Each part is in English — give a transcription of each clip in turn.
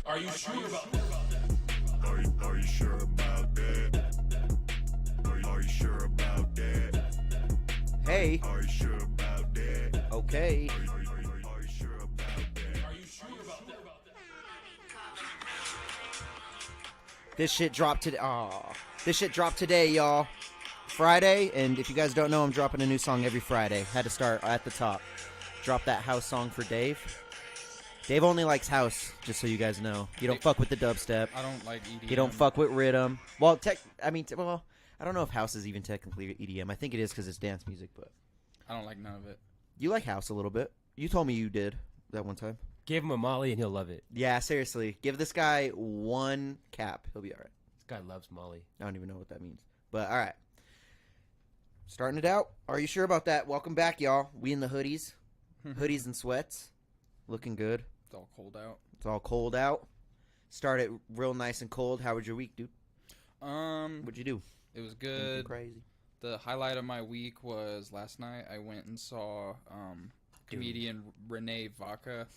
Are you sure about that? Are you sure about that? Are you sure about that? Hey. Are you sure about that? Okay. Are you sure about that? Are you sure about that? This shit dropped today. Aw. This shit dropped today, y'all. Friday, and if you guys don't know, I'm dropping a new song every Friday. Had to start at the top. Drop that house song for Dave. Dave only likes house, just so you guys know. You don't fuck with the dubstep. I don't like EDM. You don't fuck with rhythm. Well, I don't know if house is even technically EDM. I think it is because it's dance music, but I don't like none of it. you like house a little bit. You told me you did that one time. Give him a Molly and he'll love it. Yeah, seriously. Give this guy one cap. He'll be all right. This guy loves Molly. I don't even know what that means. But, all right. Starting it out. Are you sure about that? Welcome back, y'all. We in the hoodies. Hoodies and sweats. Looking good. It's all cold out. It's all cold out. Started real nice and cold. How was your week, dude? What'd you do? It was Anything good. crazy? The highlight of my week was last night I went and saw comedian Renee Vaca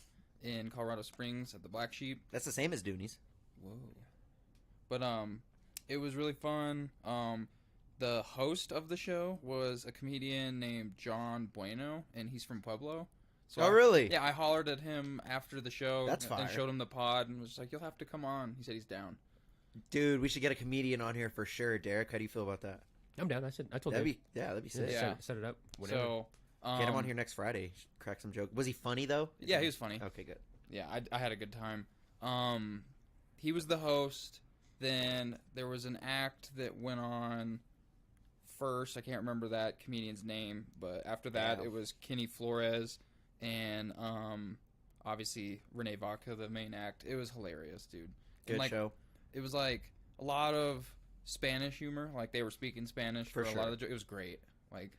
in Colorado Springs at the Black Sheep. That's the same as Doonies. Whoa. But it was really fun. The host of the show was a comedian named John Bueno, and he's from Pueblo. So really? Yeah, I hollered at him after the show. That's and fire. showed him the pod and was like, "You'll have to come on." He said he's down. Dude, we should get a comedian on here for sure. Deryk, how do you feel about that? I'm down. I told Dave. That'd be sick. Yeah. Set it up. Whatever. So Get him on here next Friday. Crack some joke. Was he funny though? Yeah, he was funny. Okay, good. Yeah, I had a good time. He was the host. Then there was an act that went on first. I can't remember that comedian's name, but after that it was Kenny Flores and obviously Renee Vaca, the main act. It was hilarious, dude. Good show. It was like a lot of Spanish humor. Like they were speaking Spanish for a lot of the. It was great. Like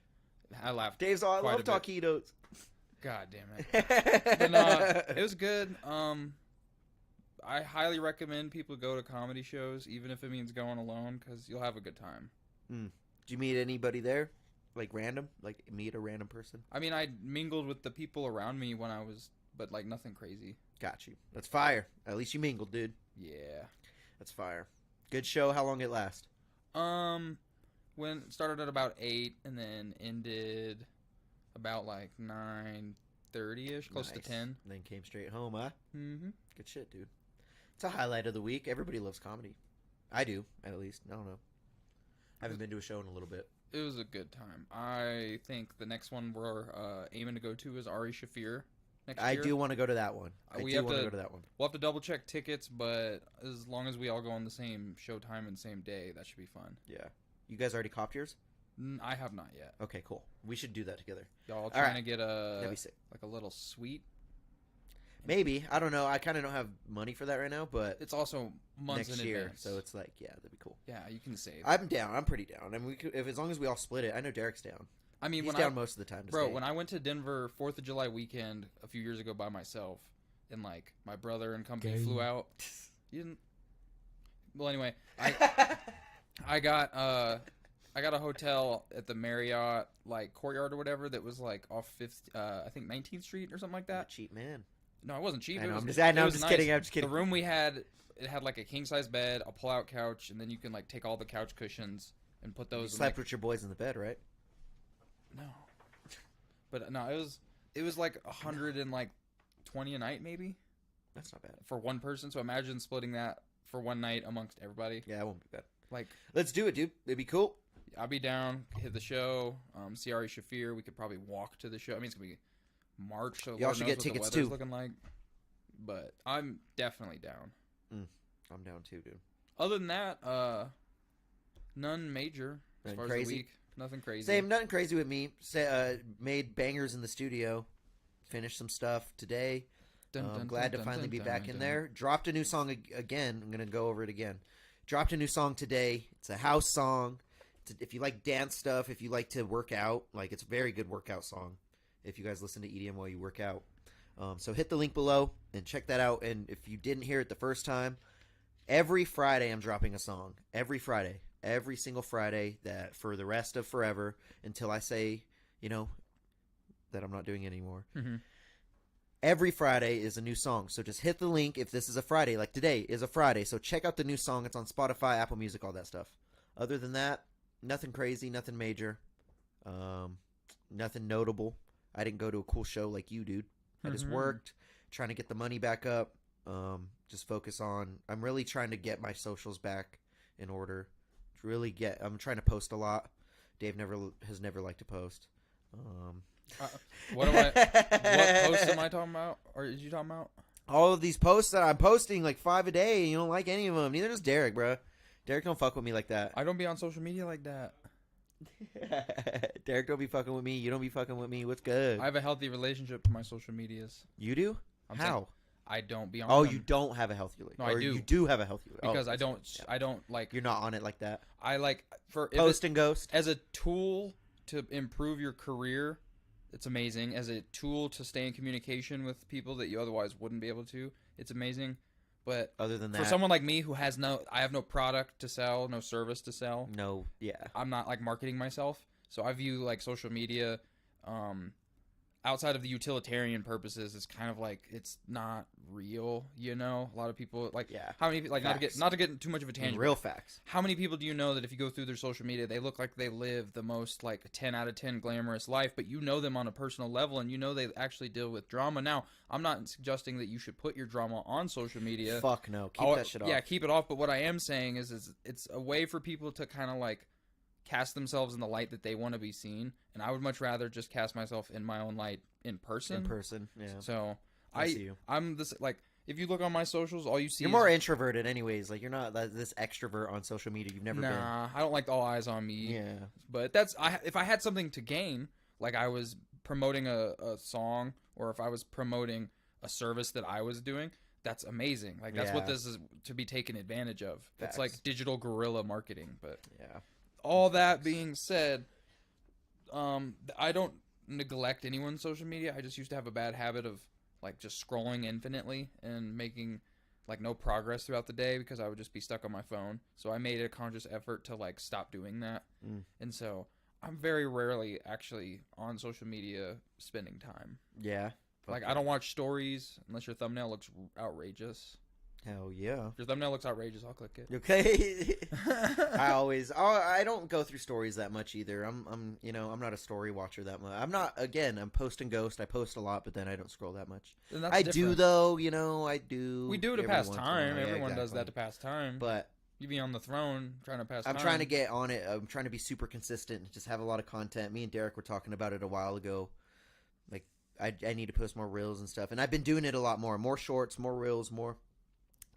I laughed. Dave's all, I quite love a bit. taquitos. God damn it. But, it was good. I highly recommend people go to comedy shows, even if it means going alone, because you'll have a good time. Did you meet anybody there? Like random? Like meet a random person? I mean, I mingled with the people around me when I was, but like nothing crazy. Got you. That's fire. At least you mingled, dude. Yeah. That's fire. Good show. How long it last? When it started at about 8 and then ended about like 9:30ish, close to 10. Then came straight home, huh? Mm-hmm. Good shit, dude. It's a highlight of the week. Everybody loves comedy. I do, at least. I don't know. I haven't been to a show in a little bit. It was a good time. I think the next one we're aiming to go to is Ari Shafir next year. I do want to go to that one. We'll have to double check tickets, but as long as we all go on the same show time and same day, that should be fun. Yeah. You guys already copped yours? I have not yet. Okay, cool. We should do that together. Y'all trying to get That'd be sick. like a little suite? Maybe. I don't know. I kind of don't have money for that right now, but It's also months next in year, advance. so it's like, yeah, that'd be cool. Yeah, you can save. I'm down. I'm pretty down. I mean, as long as we all split it. I know Deryk's down. I mean, He's when down most of the time. when I went to Denver 4th of July weekend a few years ago by myself, and like my brother and company flew out. You didn't. Well, anyway, I got a hotel at the Marriott like courtyard or whatever that was like off 5th, I think 19th Street or something like that. Cheap man. No, it wasn't cheap. I know, It was, I'm just nice. kidding. I'm just kidding. The room we had, it had like a king size bed, a pull out couch, and then you can like take all the couch cushions and put those. You in, slept like, with your boys in the bed, right? No, but no, it was like 120 a night maybe. That's not bad for one person. So imagine splitting that for one night amongst everybody. Yeah, it won't be bad. Like, let's do it, dude. It'd be cool. I'll be down. Hit the show. See Ari Shafir. We could probably walk to the show. I mean, it's gonna be March, so y'all should get tickets too. Looking like, but I'm definitely down. I'm down too, dude. Other than that, none major as far as the week. Nothing crazy. Same, nothing crazy with me. Made bangers in the studio. Finished some stuff today. Glad to finally be back in there. Dropped a new song again. I'm gonna go over it again. Dropped a new song today. It's a house song. If you like dance stuff, if you like to work out, like it's a very good workout song. If you guys listen to EDM while you work out, so hit the link below and check that out. And if you didn't hear it the first time, every Friday I'm dropping a song. Every Friday, every single Friday, that for the rest of forever until I say, that I'm not doing it anymore. Mm-hmm. Every Friday is a new song. So just hit the link if this is a Friday. Like today is a Friday. So check out the new song. It's on Spotify, Apple Music, all that stuff. Other than that, nothing crazy, nothing major. Nothing notable. I didn't go to a cool show like you, dude. I just worked, trying to get the money back up. Just focus on. I'm really trying to get my socials back in order. I'm trying to post a lot. Dave has never liked to post. What posts am I talking about? Or is you talking about? All of these posts that I'm posting, like 5 a day. You don't like any of them. Neither does Deryk, bro. Deryk don't fuck with me like that. I don't be on social media like that. Deryk don't be fucking with me. You don't be fucking with me. What's good? I have a healthy relationship to my social medias. You do? I'm How? saying I don't be on. Oh, them you don't have a healthy relationship. No, I do. You do have a healthy because I don't. Yeah. I don't like. You're not on it like that. I like for Post and ghost as a tool to improve your career. It's amazing. As a tool to stay in communication with people that you otherwise wouldn't be able to, it's amazing. But other than that, for someone like me who has I have no product to sell, no service to sell. No, yeah. I'm not like marketing myself. So I view like social media, outside of the utilitarian purposes, it's kind of like it's not real. You know, a lot of people like how many like facts. not to get too much of a tangent. Real facts. How many people do you know that if you go through their social media, they look like they live the most like 10 out of 10 glamorous life, but you know them on a personal level and you know they actually deal with drama. Now, I'm not suggesting that you should put your drama on social media. Fuck no, keep that shit off. Yeah, keep it off. But what I am saying is it's a way for people to kind of like cast themselves in the light that they want to be seen, and I would much rather just cast myself in my own light in person. Yeah. So I I'm this like if you look on my socials, all you see you're more introverted, anyways. Like you're not this extrovert on social media. You've never been. Nah, I don't like all eyes on me. Yeah, but if I had something to gain, like I was promoting a song, or if I was promoting a service that I was doing. That's amazing. Like that's what this is to be taken advantage of. Facts. It's like digital guerrilla marketing. But yeah. All that being said, I don't neglect anyone's social media. I just used to have a bad habit of like just scrolling infinitely and making like no progress throughout the day because I would just be stuck on my phone. So I made a conscious effort to like stop doing that. And so I'm very rarely actually on social media spending time. Yeah. Like I don't watch stories unless your thumbnail looks outrageous. Hell yeah. If your thumbnail looks outrageous, I'll click it. Okay. I don't go through stories that much either. I'm not a story watcher that much. I'm post and ghost. I post a lot, but then I don't scroll that much. I do though, I do. We do it to pass time. Everyone does that to pass time. But you be on the throne trying to pass time. I'm trying to get on it. I'm trying to be super consistent and just have a lot of content. Me and Deryk were talking about it a while ago. Like I need to post more reels and stuff. And I've been doing it a lot more. More shorts, more reels, more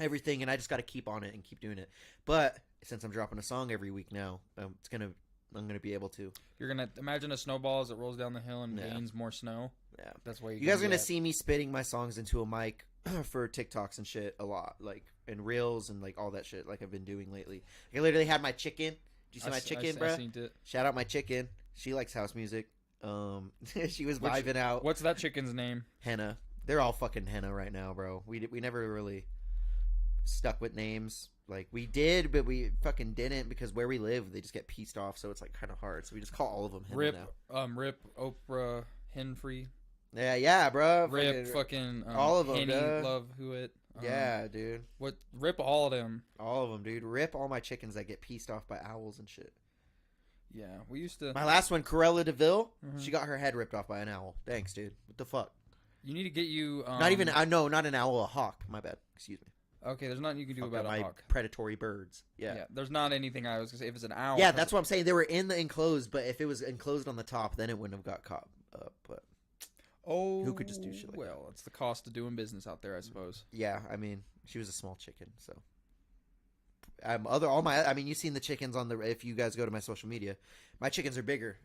everything, and I just got to keep on it and keep doing it. But since I'm dropping a song every week now, I'm gonna be able to. You're gonna imagine a snowball as it rolls down the hill and gains more snow. Yeah, that's why you guys are gonna see me spitting my songs into a mic for TikToks and shit a lot, like and reels and like all that shit, like I've been doing lately. I literally had my chicken. Did you see my chicken, bro? Shout out my chicken. She likes house music. She was vibing out. What's that chicken's name? Henna. They're all fucking henna right now, bro. We never really stuck with names. Like we did, but we fucking didn't because where we live, they just get pieced off, so it's like kind of hard. So we just call all of them Henna now. Rip Oprah Henfrey. Yeah, bro. Rip fucking all of them. Henny, Love Hewitt. Yeah, dude. What? Rip all of them. All of them, dude. Rip all my chickens that get pieced off by owls and shit. Yeah, we used to. My last one, Corella DeVille. She got her head ripped off by an owl. Thanks, dude. What the fuck? You need to get you. Not even. No, not an owl. A hawk. My bad. Excuse me. Okay, there's nothing you can do about a hawk. Predatory birds. Yeah. There's not anything I was gonna say. If it's an owl. Yeah, that's what I'm saying. They were in the enclosed, but if it was enclosed on the top, then it wouldn't have got caught up. But who could just do shit like that? Well, it's the cost of doing business out there, I suppose. Yeah, I mean, she was a small chicken, so. I mean, you've seen the chickens if you guys go to my social media, my chickens are bigger,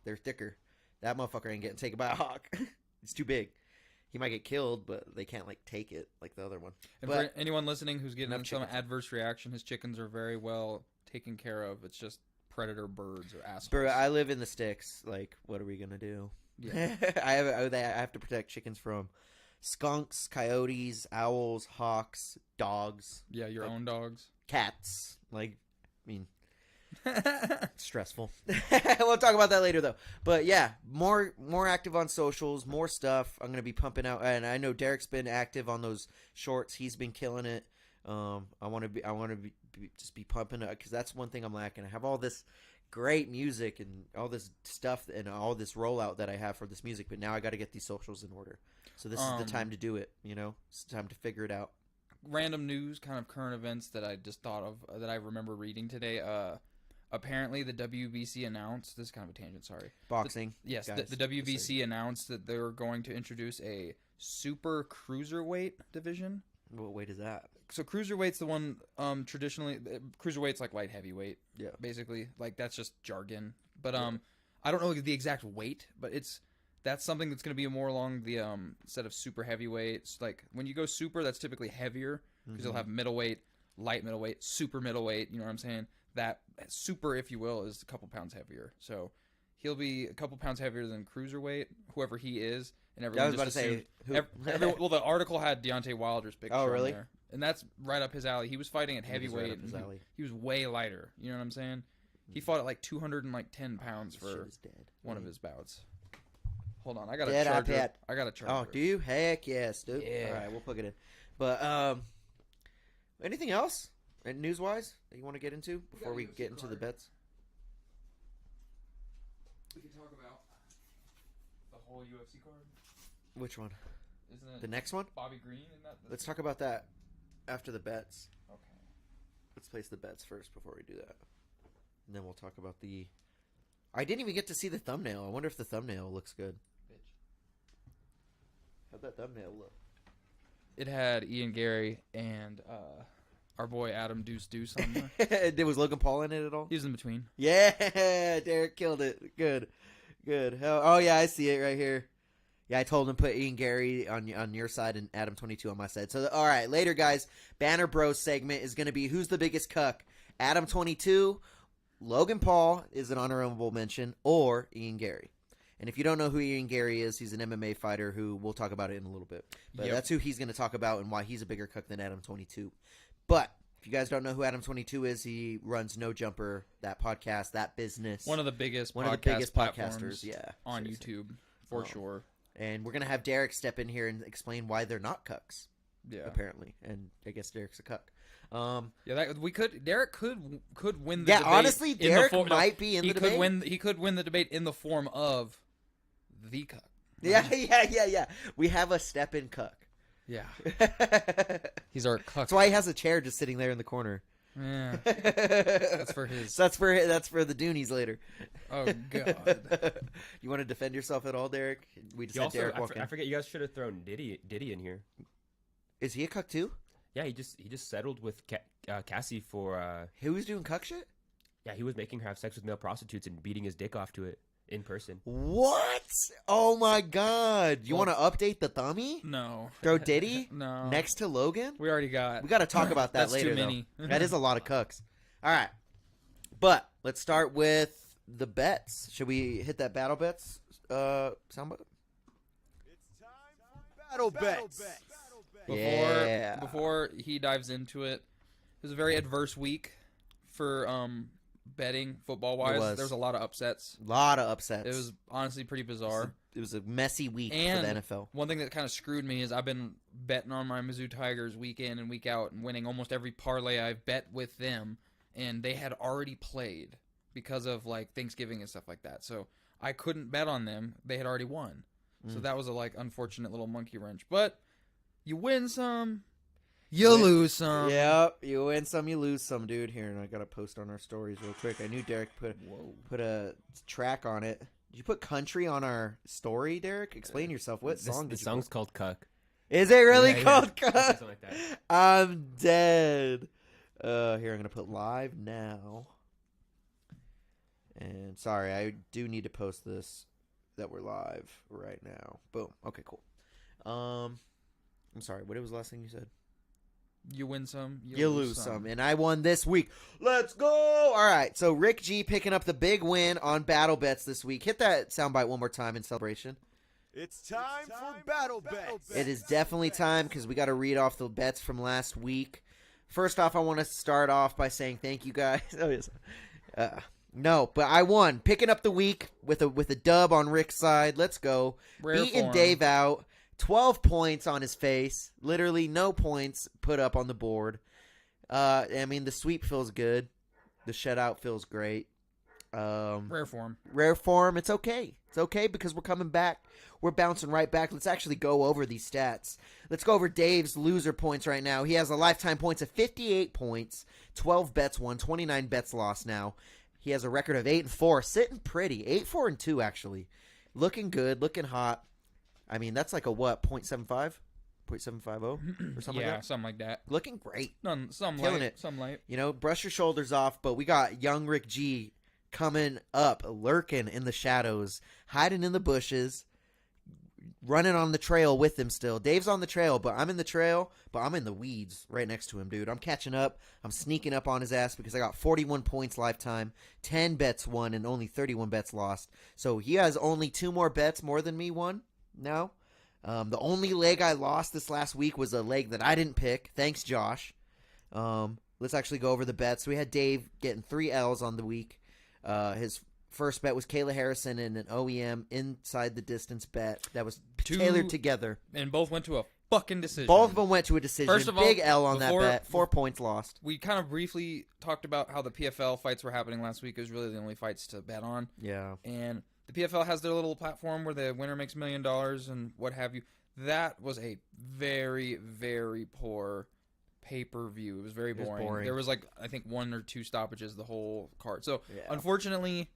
they're thicker. That motherfucker ain't getting taken by a hawk. It's too big. He might get killed, but they can't take it like the other one. And for anyone listening who's getting some adverse reaction, his chickens are very well taken care of. It's just predator birds or assholes. Bro, I live in the sticks. Like, what are we gonna do? Yeah. I have to protect chickens from skunks, coyotes, owls, hawks, dogs. Yeah, your own dogs. Cats. Like, I mean, Stressful. We'll talk about that later, though. But yeah, more active on socials, more stuff. I'm gonna be pumping out, and I know Deryk's been active on those shorts. He's been killing it. I want to just be pumping it because that's one thing I'm lacking. I have all this great music and all this stuff and all this rollout that I have for this music, but now I got to get these socials in order. So this is the time to do it. You know, it's time to figure it out. Random news, kind of current events that I just thought of that I remember reading today. Apparently, the WBC announced, this is kind of a tangent, sorry. Boxing. Yes, guys, the WBC announced that they were going to introduce a super cruiserweight division. What weight is that? So cruiserweight's the one traditionally, cruiserweight's like light heavyweight. Yeah. Basically, like that's just jargon. But I don't know the exact weight, but that's something that's going to be more along the set of super heavyweights. Like when you go super, that's typically heavier because you'll have middleweight, light middleweight, super middleweight. You know what I'm saying? That super, if you will, is a couple pounds heavier. So he'll be a couple pounds heavier than cruiserweight, whoever he is. And everyone I was about to say, well, the article had Deontay Wilder's picture. Oh, really? On there, and that's right up his alley. He was fighting at heavyweight. Right up his alley. He was way lighter. You know what I'm saying? He fought at like 210 pounds for one of his bouts. Hold on, I got a charger. I got a charger. Oh, do you? Heck yes, dude. Yeah. All right, we'll plug it in. But anything else, news wise, that you want to get into before we get into the bets? We can talk about the whole UFC card. Which one? Isn't it The next one? Bobby Green? Isn't that Let's talk about that after the bets. Okay. Let's place the bets first before we do that. And then we'll talk about the... I didn't even get to see the thumbnail. I wonder if the thumbnail looks good. Bitch. How'd that thumbnail look? It had Ian Garry and our boy Adam Deuce on there. Was Logan Paul in it at all? He was in between. Yeah, Deryk killed it. Good. Oh, yeah, I see it right here. Yeah, I told him to put Ian Garry on your side and Adam22 on my side. So, all right, later, guys, Banner Bros segment is going to be Who's the Biggest Cuck? Adam22, Logan Paul is an honorable mention, or Ian Garry. And if you don't know who Ian Garry is, he's an MMA fighter who we'll talk about it in a little bit. But that's who he's going to talk about and why he's a bigger cuck than Adam22. But if you guys don't know who Adam22 is, he runs No Jumper, that podcast, that business. One of the biggest podcasters, on seriously. YouTube, for sure. And we're going to have Deryk step in here and explain why they're not cucks, apparently. And I guess Deryk's a cuck. Deryk could win the debate. Yeah, honestly, Deryk might be in the debate. He could win the debate in the form of the cuck. Yeah. We have a step-in cuck. Yeah. He's our cuck. That's why he has a chair just sitting there in the corner. Yeah. That's for his. So that's for the Doonies later. Oh God. You want to defend yourself at all, Deryk? We just had Deryk walk in. I forget you guys should have thrown Diddy in here. Is he a cuck too? Yeah, he just settled with Cassie for. He was doing cuck shit. Yeah, he was making her have sex with male prostitutes and beating his dick off to it in person. What? Oh my God! You want to update the thummy? No. Throw Diddy? No. Next to Logan? We already got. We got to talk about that That's later. Too many. That is a lot of cucks. All right, but let's start with the bets. Should we hit that battle bets soundbite? It's time for battle bets. Before he dives into it, it was a very adverse week for betting football wise. There was a lot of upsets. A lot of upsets. It was honestly pretty bizarre. It was a messy week and for the NFL. One thing that kind of screwed me is I've been betting on my Mizzou Tigers week in and week out and winning almost every parlay I've bet with them, and they had already played because of like Thanksgiving and stuff like that. So I couldn't bet on them. They had already won. So that was a like unfortunate little monkey wrench. But you win some, you lose some. Yep, you win some, you lose some, dude. Here, and I gotta post on our stories real quick. I knew Deryk put a track on it. Did you put country on our story, Deryk? Explain yourself. What song did you put? The song's called Cuck. Is it really called Cuck? Something like that. I'm dead. Here, I'm gonna put live now. And sorry, I do need to post this that we're live right now. Boom. Okay, cool. I'm sorry. What was the last thing you said? You win some, you lose some. And I won this week. Let's go! All right, so Rick G picking up the big win on Battle Bets this week. Hit that soundbite one more time in celebration. It's time for battle bets. It is definitely time because we got to read off the bets from last week. First off, I want to start off by saying thank you guys. Oh, yes. No, but I won. Picking up the week with a dub on Rick's side. Let's go. Rare Beating form. Dave out. 12 points on his face. Literally no points put up on the board. I mean, the sweep feels good. The shutout feels great. Rare form. Rare form. It's okay. It's okay because we're coming back. We're bouncing right back. Let's actually go over these stats. Let's go over Dave's loser points right now. He has a lifetime points of 58 points, 12 bets won, 29 bets lost now. He has a record of 8-4, sitting pretty. 8-4-2 actually. Looking good, looking hot. I mean, that's like a what? 0.75? 0.750 or something like that? Something like that. Looking great. Some Killing light. it. Some light. You know, brush your shoulders off, but we got young Rick G coming up, lurking in the shadows, hiding in the bushes, running on the trail with him still. Dave's on the trail, but I'm in the trail, but I'm in the weeds right next to him, dude. I'm catching up. I'm sneaking up on his ass because I got 41 points lifetime, 10 bets won, and only 31 bets lost. So he has only 2 more bets more than me won now. The only leg I lost this last week was a leg that I didn't pick. Thanks, Josh. Let's actually go over the bets. So we had Dave getting 3 L's on the week. His first bet was Kayla Harrison and an OEM inside the distance bet that was tailored together. And both went to a fucking decision. Both of them went to a decision. First of all, Big L on that before- bet. 4 points lost. We kind of briefly talked about how the PFL fights were happening last week. It was really the only fights to bet on. Yeah. And the PFL has their little platform where the winner makes $1 million and what have you. That was a very, very poor pay-per-view. It was very boring. There was like, I think 1 or 2 stoppages the whole card. So, unfortunately,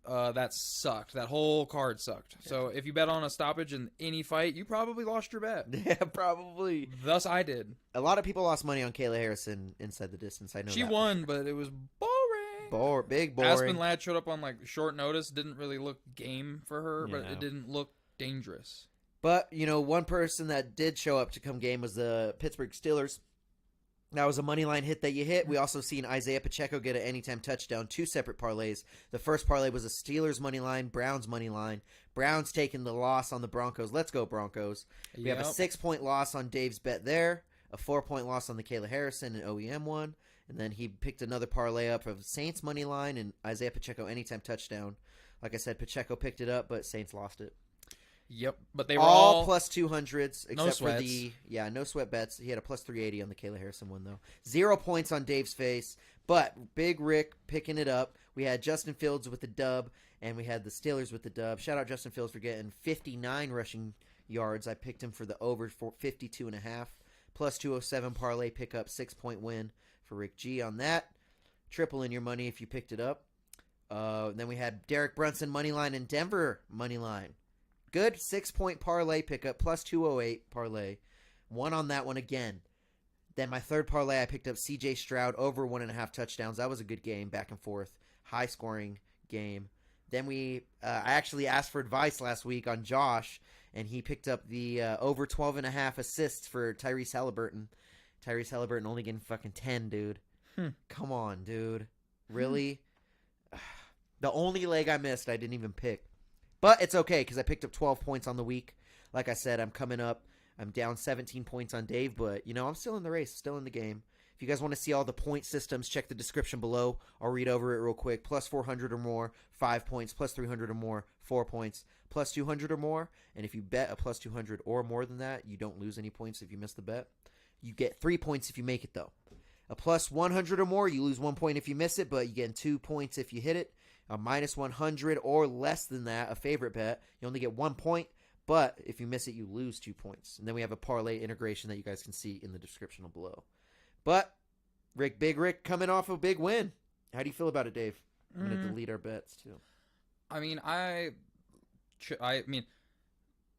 that sucked. That whole card sucked. Yeah. So, if you bet on a stoppage in any fight, you probably lost your bet. Yeah, probably. Thus, I did. A lot of people lost money on Kayla Harrison inside the distance. I know she that. won, but it was boring. Big boring. Aspen Ladd showed up on like short notice. Didn't really look game for her, but it didn't look dangerous. But, you know, one person that did show up to come game was the Pittsburgh Steelers. That was a money line hit that you hit. We also seen Isaiah Pacheco get an anytime touchdown, 2 separate parlays. The first parlay was a Steelers money line, Browns money line. Browns taking the loss on the Broncos. Let's go, Broncos. We have a 6-point loss on Dave's bet there, a 4-point loss on the Kayla Harrison and OEM one. And then he picked another parlay up of Saints money line and Isaiah Pacheco anytime touchdown. Like I said, Pacheco picked it up, but Saints lost it. Yep, but they were all plus 200s except no for no sweat bets. He had a plus 380 on the Kayla Harrison one though. 0 points on Dave's face, but Big Rick picking it up. We had Justin Fields with the dub, and we had the Steelers with the dub. Shout out Justin Fields for getting 59 rushing yards. I picked him for the over for 52.5. Plus 207 parlay pickup, 6-point win for Rick G on that. Triple in your money if you picked it up. Then we had Deryk Brunson money line and Denver money line. Good 6-point parlay pickup, plus 208 parlay. Won on that one again. Then my third parlay, I picked up C.J. Stroud over 1.5 touchdowns. That was a good game, back and forth. High-scoring game. Then I actually asked for advice last week on Josh, and he picked up the over 12.5 assists for Tyrese Halliburton. Tyrese Halliburton only getting fucking 10, dude. Come on, dude. Really? The only leg I missed, I didn't even pick. But it's okay because I picked up 12 points on the week. Like I said, I'm coming up. I'm down 17 points on Dave, but, you know, I'm still in the race, still in the game. If you guys want to see all the point systems, check the description below. I'll read over it real quick. Plus 400 or more, 5 points. Plus 300 or more, 4 points. Plus 200 or more, and if you bet a plus 200 or more than that, you don't lose any points if you miss the bet. You get 3 points if you make it, though. A plus 100 or more, you lose 1 point if you miss it, but you get 2 points if you hit it. A minus 100 or less than that, a favorite bet, you only get 1 point, but if you miss it, you lose 2 points. And then we have a parlay integration that you guys can see in the description below. But Big Rick coming off a big win. How do you feel about it, Dave? I'm going to delete our bets, too. I mean, I mean,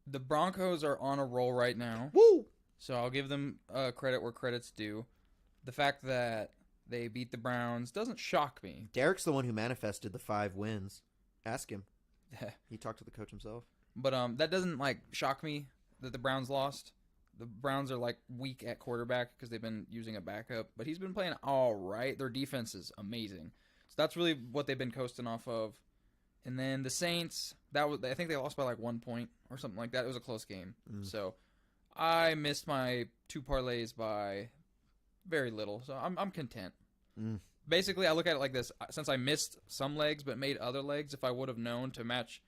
the Broncos are on a roll right now. Woo! So I'll give them credit where credit's due. The fact that they beat the Browns doesn't shock me. Deryk's the one who manifested the 5 wins. Ask him. He talked to the coach himself. But that doesn't like shock me that the Browns lost. The Browns are like weak at quarterback because they've been using a backup. But he's been playing all right. Their defense is amazing. So that's really what they've been coasting off of. And then the Saints, I think they lost by like 1 point or something like that. It was a close game. So I missed my 2 parlays by very little, so I'm content. basically, I look at it like this. Since I missed some legs but made other legs, if I would have known to match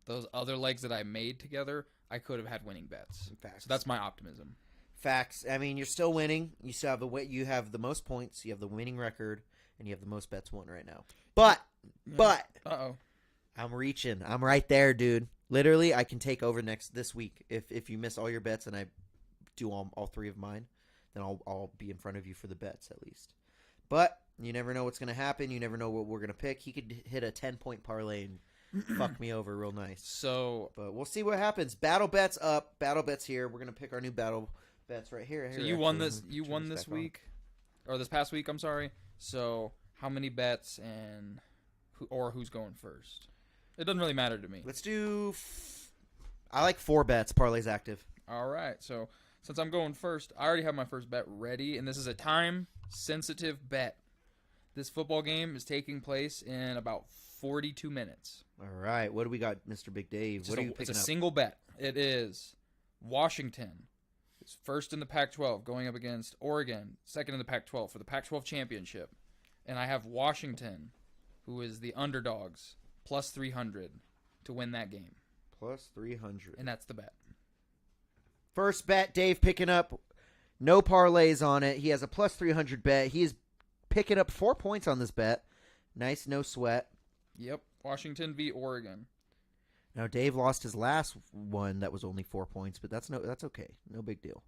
those other legs that I made together, I could have had winning bets. Facts. So that's my optimism. Facts. I mean, you're still winning. You still have you have the most points. You have the winning record, and you have the most bets won right now. But Uh-oh. I'm reaching. I'm right there, dude. Literally, I can take over this week. If you miss all your bets and I do all 3 of mine, then I'll be in front of you for the bets at least. But you never know what's going to happen. You never know what we're going to pick. He could hit a 10-point parlay and fuck me over real nice. So, but we'll see what happens. Battle bets up. Battle bets here. We're going to pick our new battle bets right here. So you won this. You won this week, or this past week. I'm sorry. So how many bets and who's going first? It doesn't really matter to me. Let's do. I like 4 bets. Parlay's active. All right. So since I'm going first, I already have my first bet ready, and this is a time-sensitive bet. This football game is taking place in about 42 minutes. All right. What do we got, Mr. Big Dave? What are you picking up? It's a single bet. It is Washington is first in the Pac-12 going up against Oregon, second in the Pac-12 for the Pac-12 championship. And I have Washington, who is the underdogs, plus 300 to win that game. Plus 300. And that's the bet. First bet, Dave picking up. No parlays on it. He has a plus 300 bet. He is picking up 4 points on this bet. Nice, no sweat. Yep, Washington v. Oregon. Now Dave lost his last one that was only 4 points, but that's okay. No big deal.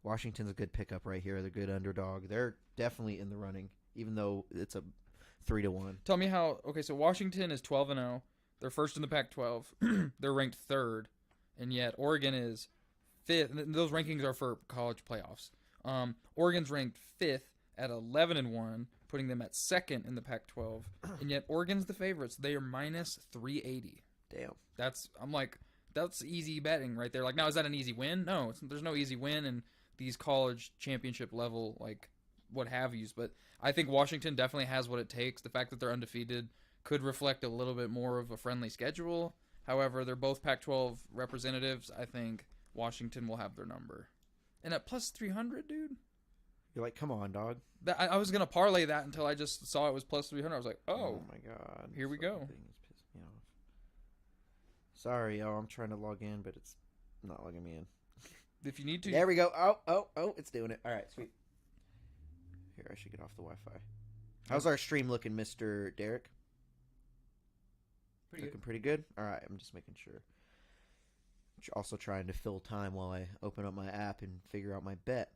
Washington's a good pickup right here. They're a good underdog. They're definitely in the running, even though it's a 3-1. Tell me how. Okay, so Washington is 12-0. They're first in the Pac-12. They're ranked third, and yet Oregon is fifth. Those rankings are for college playoffs. Oregon's ranked fifth at 11-1, putting them at second in the Pac-12, and yet Oregon's the favorites. They are minus 380. Damn. That's easy betting right there. Like, now, is that an easy win? No, there's no easy win in these college championship level, like, what have yous. But I think Washington definitely has what it takes. The fact that they're undefeated could reflect a little bit more of a friendly schedule. However, they're both Pac-12 representatives. I think Washington will have their number. And at plus 300, dude? You're like, come on, dog. I was going to parlay that until I just saw it was plus 300. I was like, oh my God. Here we go. Thing is pissing me off. Sorry, I'm trying to log in, but it's not logging me in. If you need to. There we go. Oh, it's doing it. All right, sweet. Here, I should get off the Wi-Fi. How's our stream looking, Mr. Deryk? Looking pretty good? All right, I'm just making sure. Also trying to fill time while I open up my app and figure out my bet.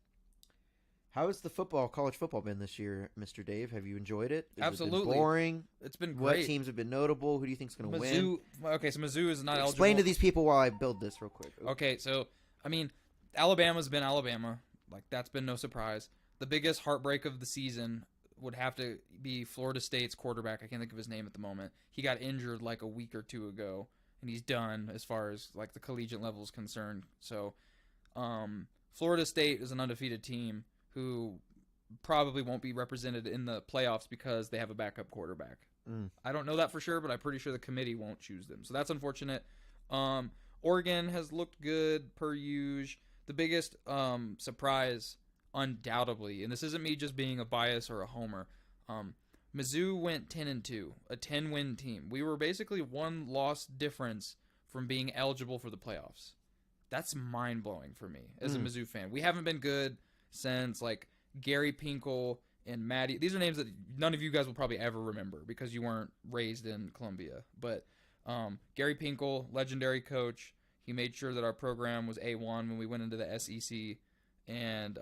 How has the college football been this year, Mr. Dave? Have you enjoyed it? Absolutely. It been boring? It's been What great. teams have been notable? Who do you think's going to win? Okay, so Mizzou is not eligible. Explain to these people while I build this real quick. Okay, so, I mean, Alabama's been Alabama. Like, that's been no surprise. The biggest heartbreak of the season would have to be Florida State's quarterback. I can't think of his name at the moment. He got injured like a week or two ago, and he's done as far as like the collegiate level is concerned. So, Florida State is an undefeated team who probably won't be represented in the playoffs because they have a backup quarterback. I don't know that for sure, but I'm pretty sure the committee won't choose them. So that's unfortunate. Oregon has looked good per usual. The biggest surprise, undoubtedly, and this isn't me just being a bias or a homer, Mizzou went 10-2, a 10-win team. We were basically one loss difference from being eligible for the playoffs. That's mind-blowing for me as a Mizzou fan. We haven't been good since, like, Garry Pinkle and Maddie. These are names that none of you guys will probably ever remember because you weren't raised in Columbia. But Garry Pinkle, legendary coach, he made sure that our program was A1 when we went into the SEC. And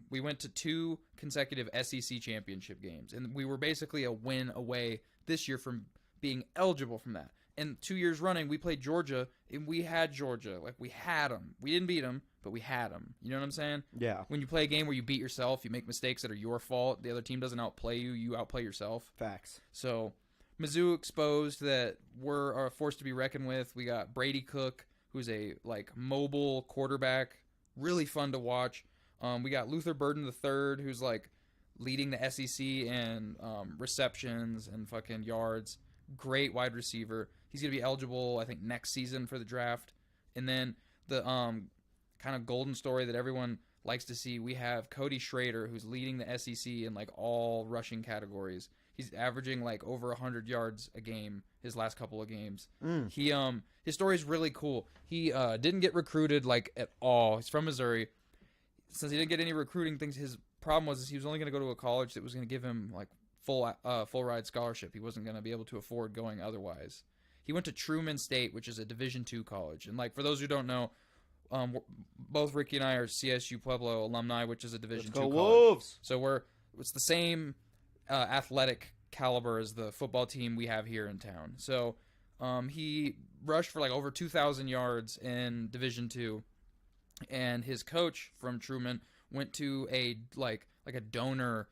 we went to 2 consecutive SEC championship games. And we were basically a win away this year from being eligible from that. And 2 years running, we played Georgia, and we had Georgia. Like, we had them. We didn't beat them, but we had them. You know what I'm saying? Yeah. When you play a game where you beat yourself, you make mistakes that are your fault, the other team doesn't outplay you, you outplay yourself. Facts. So, Mizzou exposed that we're a force to be reckoned with. We got Brady Cook, who's a, like, mobile quarterback. Really fun to watch. We got Luther Burden III, who's, like, leading the SEC in receptions and fucking yards. Great wide receiver. He's going to be eligible, I think, next season for the draft. And then the kind of golden story that everyone likes to see, we have Cody Schrader, who's leading the SEC in like all rushing categories. He's averaging like over 100 yards a game his last couple of games. He his story is really cool. He didn't get recruited like at all. He's from Missouri. Since he didn't get any recruiting things, his problem was he was only going to go to a college that was going to give him like full ride scholarship. He wasn't going to be able to afford going otherwise. He went to Truman State, which is a Division II college. And like for those who don't know, both Ricky and I are CSU Pueblo alumni, which is a Division II college. Wolves! So it's the same athletic caliber as the football team we have here in town. So he rushed for like over 2,000 yards in Division II, and his coach from Truman went to a like a donor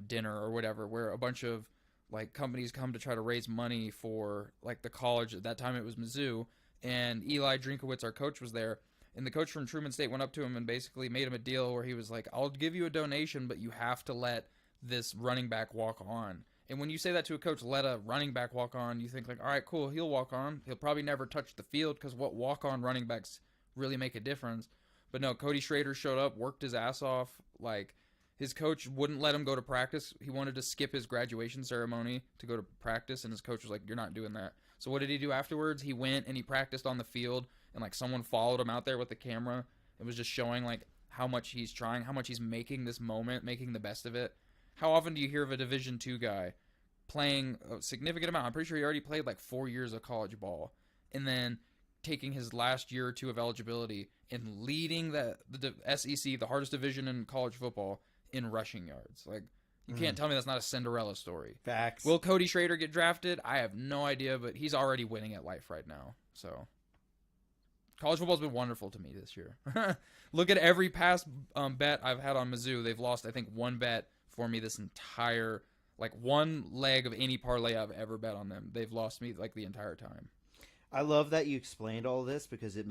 dinner or whatever, where a bunch of like companies come to try to raise money for like the college. At that time it was Mizzou, and Eli Drinkowitz, our coach, was there. And the coach from Truman State went up to him and basically made him a deal where he was like, I'll give you a donation, but you have to let this running back walk on. And when you say that to a coach, let a running back walk on, you think like, all right, cool, he'll walk on. He'll probably never touch the field, because what walk-on running backs really make a difference. But no, Cody Schrader showed up, worked his ass off. Like, his coach wouldn't let him go to practice. He wanted to skip his graduation ceremony to go to practice, and his coach was like, you're not doing that. So what did he do afterwards? He went and he practiced on the field, and like someone followed him out there with the camera. It was just showing like how much he's trying, how much he's making this moment, making the best of it. How often do you hear of a Division II guy playing a significant amount? I'm pretty sure he already played like 4 years of college ball, and then taking his last year or two of eligibility and leading the SEC, the hardest division in college football, in rushing yards. Like, you can't tell me that's not a Cinderella story. Facts. Will Cody Schrader get drafted? I have no idea, but he's already winning at life right now. So, college football's been wonderful to me this year. Look at every past bet I've had on Mizzou. They've lost, I think, one bet for me this entire, like, one leg of any parlay I've ever bet on them. They've lost me, like, the entire time. I love that you explained all this, because it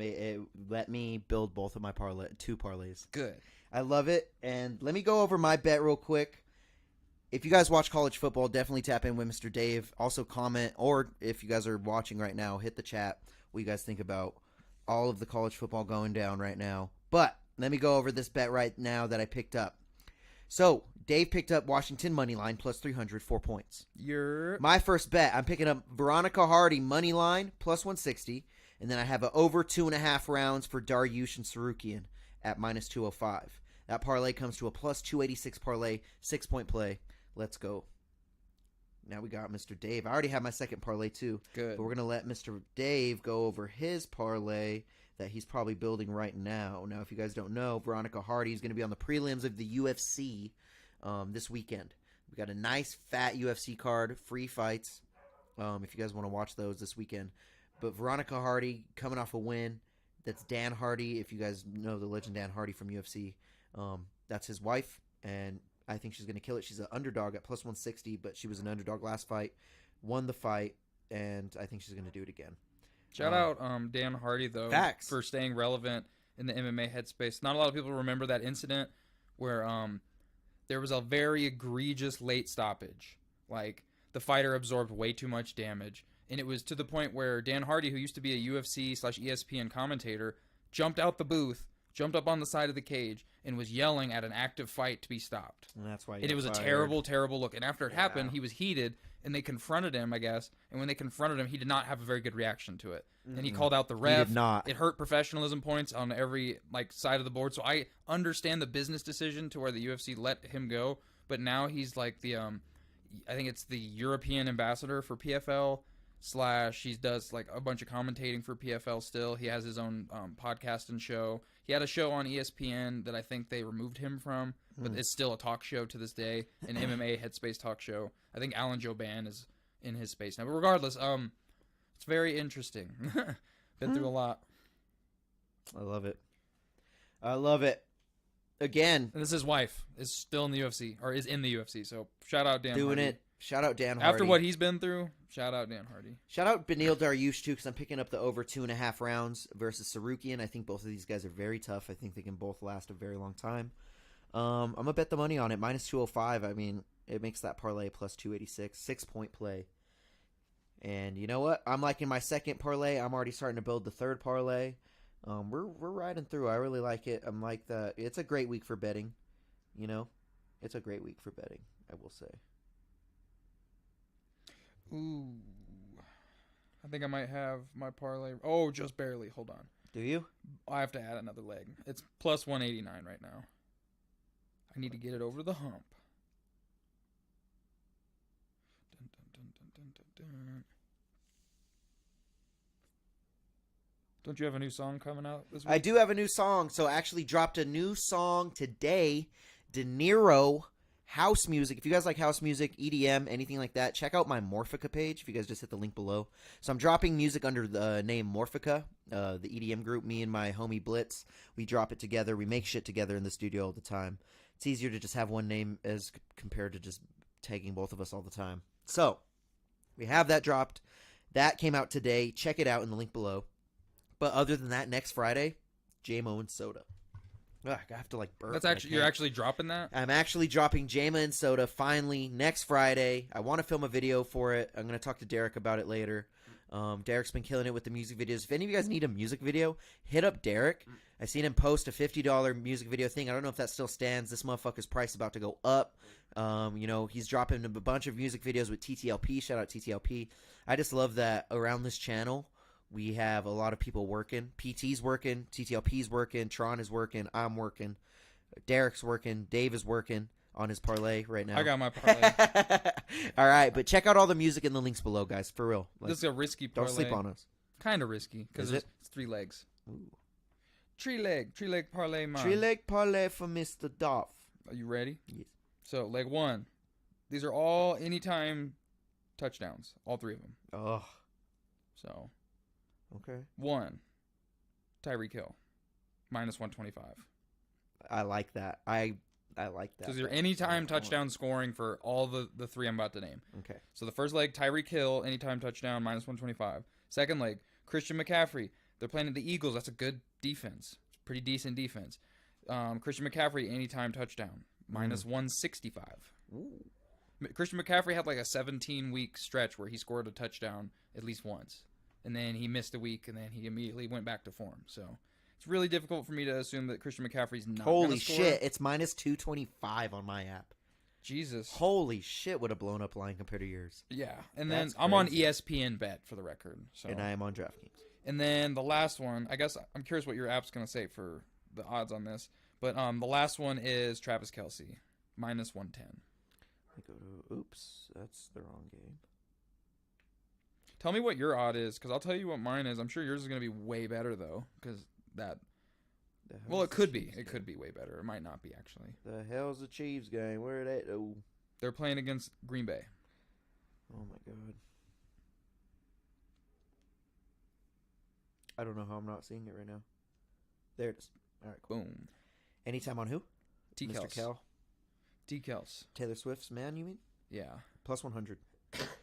let me build both of my two parlays. Good. I love it. And let me go over my bet real quick. If you guys watch college football, definitely tap in with Mr. Dave. Also comment, or if you guys are watching right now, hit the chat what you guys think about all of the college football going down right now. But let me go over this bet right now that I picked up. So, Dave picked up Washington money line plus 300, 4 points. My first bet, I'm picking up Veronica Hardy money line plus 160, and then I have an over 2.5 rounds for Daryush and Sarukian at minus 205. That parlay comes to a plus 286 parlay, 6-point play. Let's go. Now we got Mr. Dave. I already have my second parlay too. Good. But we're going to let Mr. Dave go over his parlay that he's probably building right now. Now, if you guys don't know, Veronica Hardy is going to be on the prelims of the UFC this weekend. We got a nice fat UFC card, free fights, if you guys want to watch those this weekend. But Veronica Hardy coming off a win. That's Dan Hardy, if you guys know the legend Dan Hardy from UFC. That's his wife, and I think she's going to kill it. She's an underdog at plus 160, but she was an underdog last fight, won the fight, and I think she's going to do it again. Shout out Dan Hardy, though, Facts. for staying relevant in the MMA headspace. Not a lot of people remember that incident where there was a very egregious late stoppage. Like, the fighter absorbed way too much damage, and it was to the point where Dan Hardy, who used to be a UFC/ESPN commentator, jumped out the booth, jumped up on the side of the cage, and was yelling at an active fight to be stopped. And that's why. And it was a terrible, terrible look. And after it happened, he was heated, and they confronted him, I guess. And when they confronted him, he did not have a very good reaction to it. And he called out the ref. He did not. It hurt professionalism points on every side of the board. So I understand the business decision to where the UFC let him go. But now he's like the, I think it's the European ambassador for PFL. / he does like a bunch of commentating for PFL still. He has his own podcast and show. He had a show on ESPN that I think they removed him from, but it's still a talk show to this day, an MMA headspace talk show. I think Alan Joban is in his space now. But regardless, it's very interesting. Been through a lot. I love it. I love it. Again. And this is his wife is still in the UFC, or is in the UFC, so shout out Dan Doing Hardy. it. Shout out Dan Hardy. After what he's been through, shout out Dan Hardy. Shout out Beneil Dariush, too, because I'm picking up the over 2.5 rounds versus Sarukian. I think both of these guys are very tough. I think they can both last a very long time. I'm going to bet the money on it. Minus 205. I mean, it makes that parlay plus 286. 6-point play. And you know what? I'm liking my second parlay. I'm already starting to build the third parlay. We're riding through. I really like it. I'm like the. It's a great week for betting. You know, it's a great week for betting. I will say. Ooh. I think I might have my parlay. Oh, just barely. Hold on. Do you? I have to add another leg. It's plus 189 right now. I need to get it over the hump. Dun, dun, dun, dun, dun, dun, dun. Don't you have a new song coming out this week? I do have a new song. So I actually dropped a new song today. De Niro house music. If you guys like house music, EDM, anything like that, check out my Morphica page. If you guys just hit the link below. So I'm dropping music under the name Morphica, the EDM group. Me and my homie Blitz, we drop it together. We make shit together in the studio all the time. It's easier to just have one name as compared to just tagging both of us all the time. So we have that dropped. That came out today. Check it out in the link below. But other than that, next Friday, JMO and Soda. Ugh, I have to like burp. That's actually you're actually dropping that? I'm actually dropping Jama and Soda finally next Friday. I want to film a video for it. I'm going to talk to Deryk about it later. Deryk's been killing it with the music videos. If any of you guys need a music video, hit up Deryk. I seen him post a $50 music video thing. I don't know if that still stands. This motherfucker's price is about to go up. You know, he's dropping a bunch of music videos with TTLP. Shout out TTLP. I just love that around this channel we have a lot of people working. PT's working, TTLP's working, Tron is working, I'm working, Deryk's working, Dave is working on his parlay right now. I got my parlay. All right, but check out all the music in the links below, guys, for real. Like, This is a risky parlay. don't sleep on us. Kind of risky because it's 3 legs. Ooh. Tree leg parlay, man. 3-leg parlay for Mr. Dolph. Are you ready? Yes. So leg 1. These are all anytime touchdowns. All 3 of them. Oh, So okay. 1. Tyreek Hill. Minus 125. I like that. I like that. So these are anytime touchdown scoring for all the 3 I'm about to name. Okay. So the first leg, Tyreek Hill, anytime touchdown, minus 125. Second leg, Christian McCaffrey. They're playing at the Eagles. That's a good defense. Pretty decent defense. Christian McCaffrey, anytime touchdown, minus 165. Ooh. Christian McCaffrey had like a 17-week stretch where he scored a touchdown at least once. And then he missed a week, and then he immediately went back to form. So it's really difficult for me to assume that Christian McCaffrey's not Holy gonna score. shit, it's minus 225 on my app. Jesus. Holy shit, what a blown up line compared to yours. Yeah. And then That's I'm on crazy. ESPN Bet for the record. So. And I am on DraftKings. And then the last one, I guess I'm curious what your app's going to say for the odds on this. But the last one is Travis Kelce, minus 110. I go to, oops, that's the wrong game. Tell me what your odd is, because I'll tell you what mine is. I'm sure yours is going to be way better, though, because that... The hell's Well, it the could be. Chiefs It game? could be way better. It might not be, actually. The hell's the Chiefs game? Where are they? Oh, They're playing against Green Bay. oh my god. I don't know how I'm not seeing it right now. There it is. All right, cool. Boom. Anytime on who? Mr. T-Kels. Cal. T-Kels. Taylor Swift's man, you mean? Yeah. Plus 100.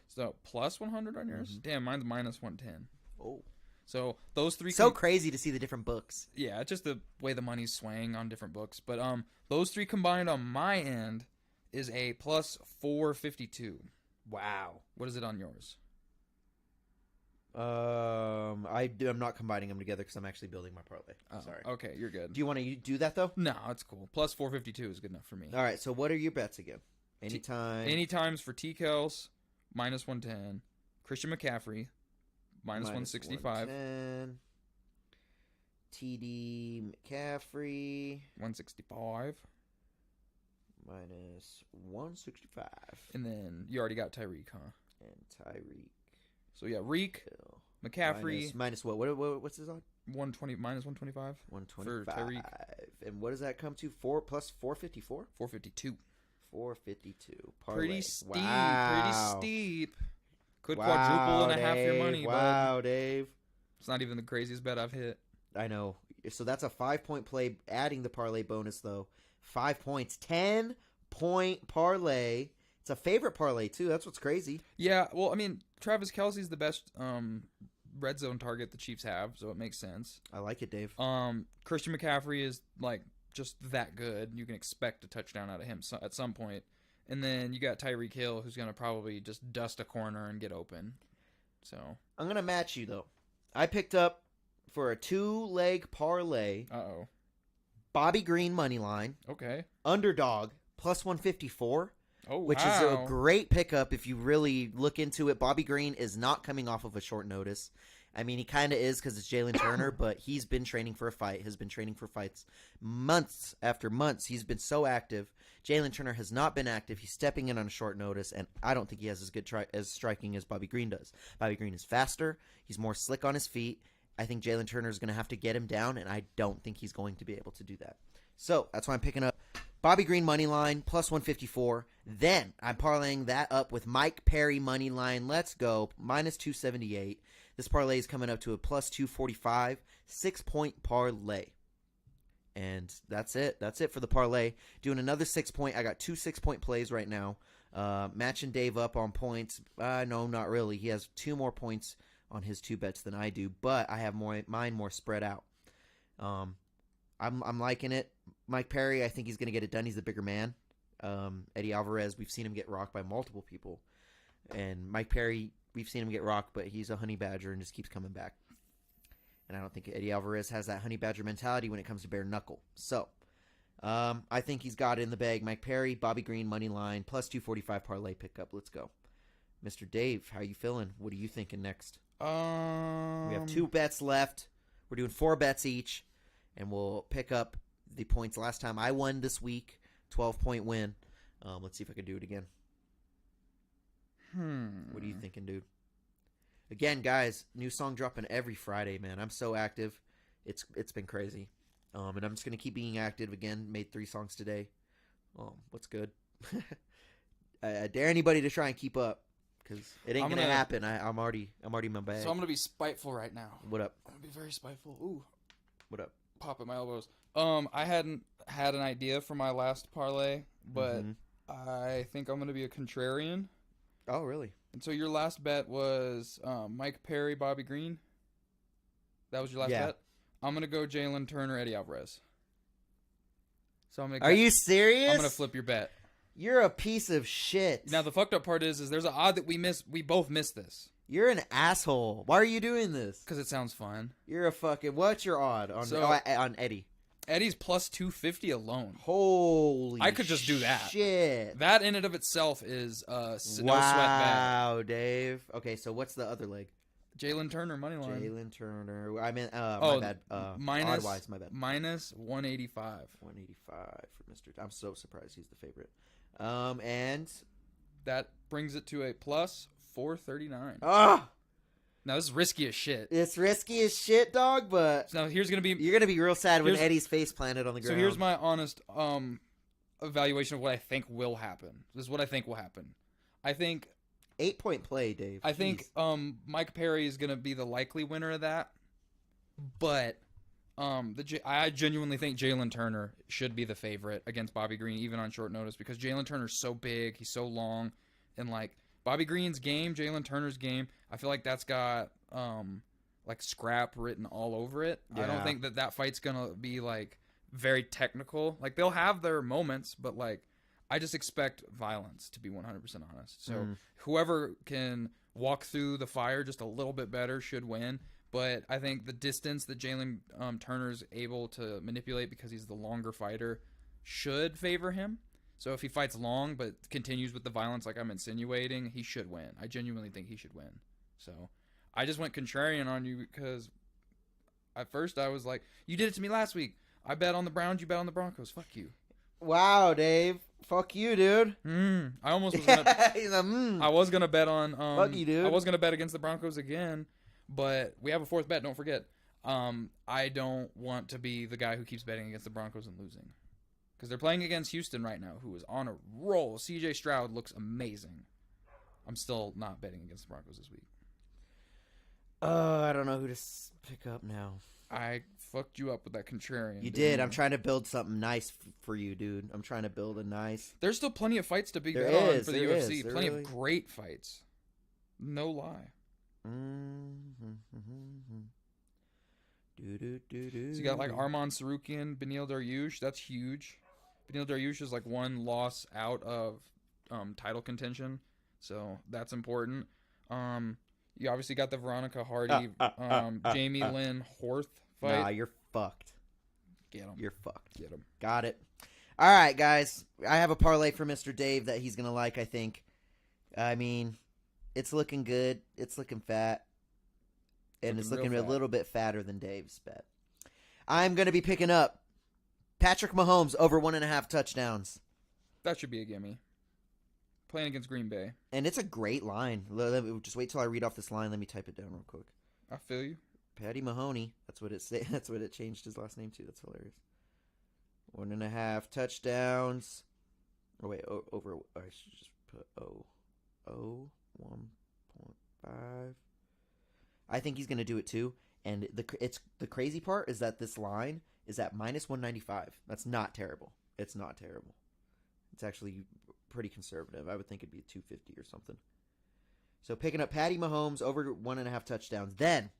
So, plus 100 on yours? Damn, mine's minus 110. Oh. So, those 3... So crazy to see the different books. Yeah, it's just the way the money's swaying on different books. But those 3 combined on my end is a plus 452. Wow. What is it on yours? I'm not combining them together because I'm actually building my parlay. Oh, Sorry. Okay, you're good. Do you want to do that though? No, it's cool. Plus 452 is good enough for me. All right. So what are your bets again? Anytime. Any times for T-Kels, minus 110. Christian McCaffrey, minus 165. 110. TD McCaffrey. 165. Minus 165. And then you already got Tyreek, huh? And Tyreek So yeah, Reek, Hill. McCaffrey, Minus what? What's his on? 120 minus 125. 125. For Tyreek. And what does that come to? 4 plus 454? 452. 452. Pretty steep. Wow. Pretty steep. Could Wow, quadruple and a half your Dave. money, but Wow, Dave. it's not even the craziest bet I've hit. I know. So that's a 5-point play. Adding the parlay bonus, though. 5 points. 10-point parlay. It's a favorite parlay, too. That's what's crazy. Yeah, well, I mean, Travis Kelce's the best red zone target the Chiefs have, so it makes sense. I like it, Dave. Christian McCaffrey is, like, just that good. You can expect a touchdown out of him at some point. And then you got Tyreek Hill, who's going to probably just dust a corner and get open. So I'm going to match you, though. I picked up for a 2-leg parlay. Uh-oh. Bobby Green money line, Okay. underdog plus 154, Oh, which is a great pickup if you really look into it. Bobby Green is not coming off of a short notice. I mean, he kind of is because it's Jalen Turner, but he's been training for a fight, has been training for fights months after months. He's been so active. Jalen Turner has not been active. He's stepping in on a short notice, and I don't think he has as good as striking as Bobby Green does. Bobby Green is faster. He's more slick on his feet. I think Jalen Turner is going to have to get him down, and I don't think he's going to be able to do that. So that's why I'm picking up Bobby Green money line plus 154. Then I'm parlaying that up with Mike Perry money line. Let's go minus 278. This parlay is coming up to a plus 245, 6-point parlay. And that's it. That's it for the parlay. Doing another 6-point. I got 2 6-point plays right now. Matching Dave up on points. No, not really. He has 2 more points on his 2 bets than I do, but I have mine more spread out. I'm liking it. Mike Perry, I think he's going to get it done. He's the bigger man. Eddie Alvarez, we've seen him get rocked by multiple people. And Mike Perry, we've seen him get rocked, but he's a honey badger and just keeps coming back. And I don't think Eddie Alvarez has that honey badger mentality when it comes to bare knuckle. So, I think he's got it in the bag. Mike Perry, Bobby Green, money line, plus 245 parlay pickup. Let's go. Mr. Dave, how you feeling? What are you thinking next? We have 2 bets left. We're doing 4 bets each, and we'll pick up the points. Last time I won this week, 12-point win. Let's see if I can do it again. What are you thinking, dude? Again, guys, new song dropping every Friday, man. I'm so active. It's been crazy. And I'm just going to keep being active again. Made 3 songs today. What's good? I dare anybody to try and keep up. Because it ain't gonna happen. I'm already in my bag. So I'm gonna be spiteful right now. What up? I'm gonna be very spiteful. Ooh. What up? Pop at my elbows. I hadn't had an idea for my last parlay, but I think I'm gonna be a contrarian. Oh, really? And so your last bet was Mike Perry, Bobby Green. That was your last bet. I'm gonna go Jalen Turner, Eddie Alvarez. So I'm gonna. Are you serious? I'm gonna flip your bet. You're a piece of shit. Now the fucked up part is there's an odd that we both missed this. You're an asshole. Why are you doing this? Because it sounds fun. You're a fucking. What's your odd on Eddie? Eddie's plus 250 alone. Holy! I could just do that. Shit. That in and of itself is no sweat bet. Wow, Dave. Okay, so what's the other leg? Jalen Turner money line. Jalen Turner. I mean, my bad. Odd-wise, my bad. Minus 185. 185 for Mr. I'm so surprised he's the favorite. And that brings it to a plus 439. Ah, now this is risky as shit. It's risky as shit, dog. But so now you're gonna be real sad when Eddie's face planted on the ground. So here's my honest evaluation of what I think will happen. This is what I think will happen. I think 8-point play, Dave. I think Mike Perry is gonna be the likely winner of that, but I genuinely think Jalen Turner should be the favorite against Bobby Green, even on short notice, because Jalen Turner's so big, he's so long, and like Bobby Green's game, Jalen Turner's game, I feel like that's got like scrap written all over it. Yeah. I don't think that fight's gonna be like very technical. Like they'll have their moments, but like I just expect violence, to be 100% honest. So whoever can walk through the fire just a little bit better should win. But I think the distance that Jalen Turner's able to manipulate because he's the longer fighter should favor him. So if he fights long but continues with the violence like I'm insinuating, he should win. I genuinely think he should win. So I just went contrarian on you because at first I was like, you did it to me last week. I bet on the Browns, you bet on the Broncos. Fuck you. Wow, Dave. Fuck you, dude. I almost was gonna. He's a, I was gonna bet on. Fuck you, dude. I was gonna bet against the Broncos again, but we have a 4th bet. Don't forget. I don't want to be the guy who keeps betting against the Broncos and losing, because they're playing against Houston right now, who is on a roll. C.J. Stroud looks amazing. I'm still not betting against the Broncos this week. I don't know who to pick up now. I fucked you up with that contrarian. You did. I'm trying to build something nice for you, dude. I'm trying to build a nice. There's still plenty of fights to be bet on for the UFC. Plenty of great fights. No lie. So you got like Arman Sarukian, Beneil Dariush. That's huge. Beneil Dariush is like 1 loss out of title contention, so that's important. You You obviously got the Veronica Hardy, Jamie Lynn Horth fight. Nah, you're fucked. Get him. You're fucked. Get him. Got it. All right, guys. I have a parlay for Mr. Dave that he's going to like, I think. I mean, it's looking good. It's looking fat. And it's looking a little bit fatter than Dave's bet. I'm going to be picking up Patrick Mahomes over 1.5 touchdowns. That should be a gimme. Playing against Green Bay. And it's a great line. Just wait till I read off this line. Let me type it down real quick. I feel you. Patty Mahoney. That's what it changed his last name to. That's hilarious. 1.5 touchdowns. Oh wait, over. I should just put 1.5. I think he's gonna do it too. And the crazy part is that this line is at -195. That's not terrible. It's not terrible. It's actually pretty conservative. I would think it'd be 250 or something. So picking up Patty Mahomes over 1.5 touchdowns. Then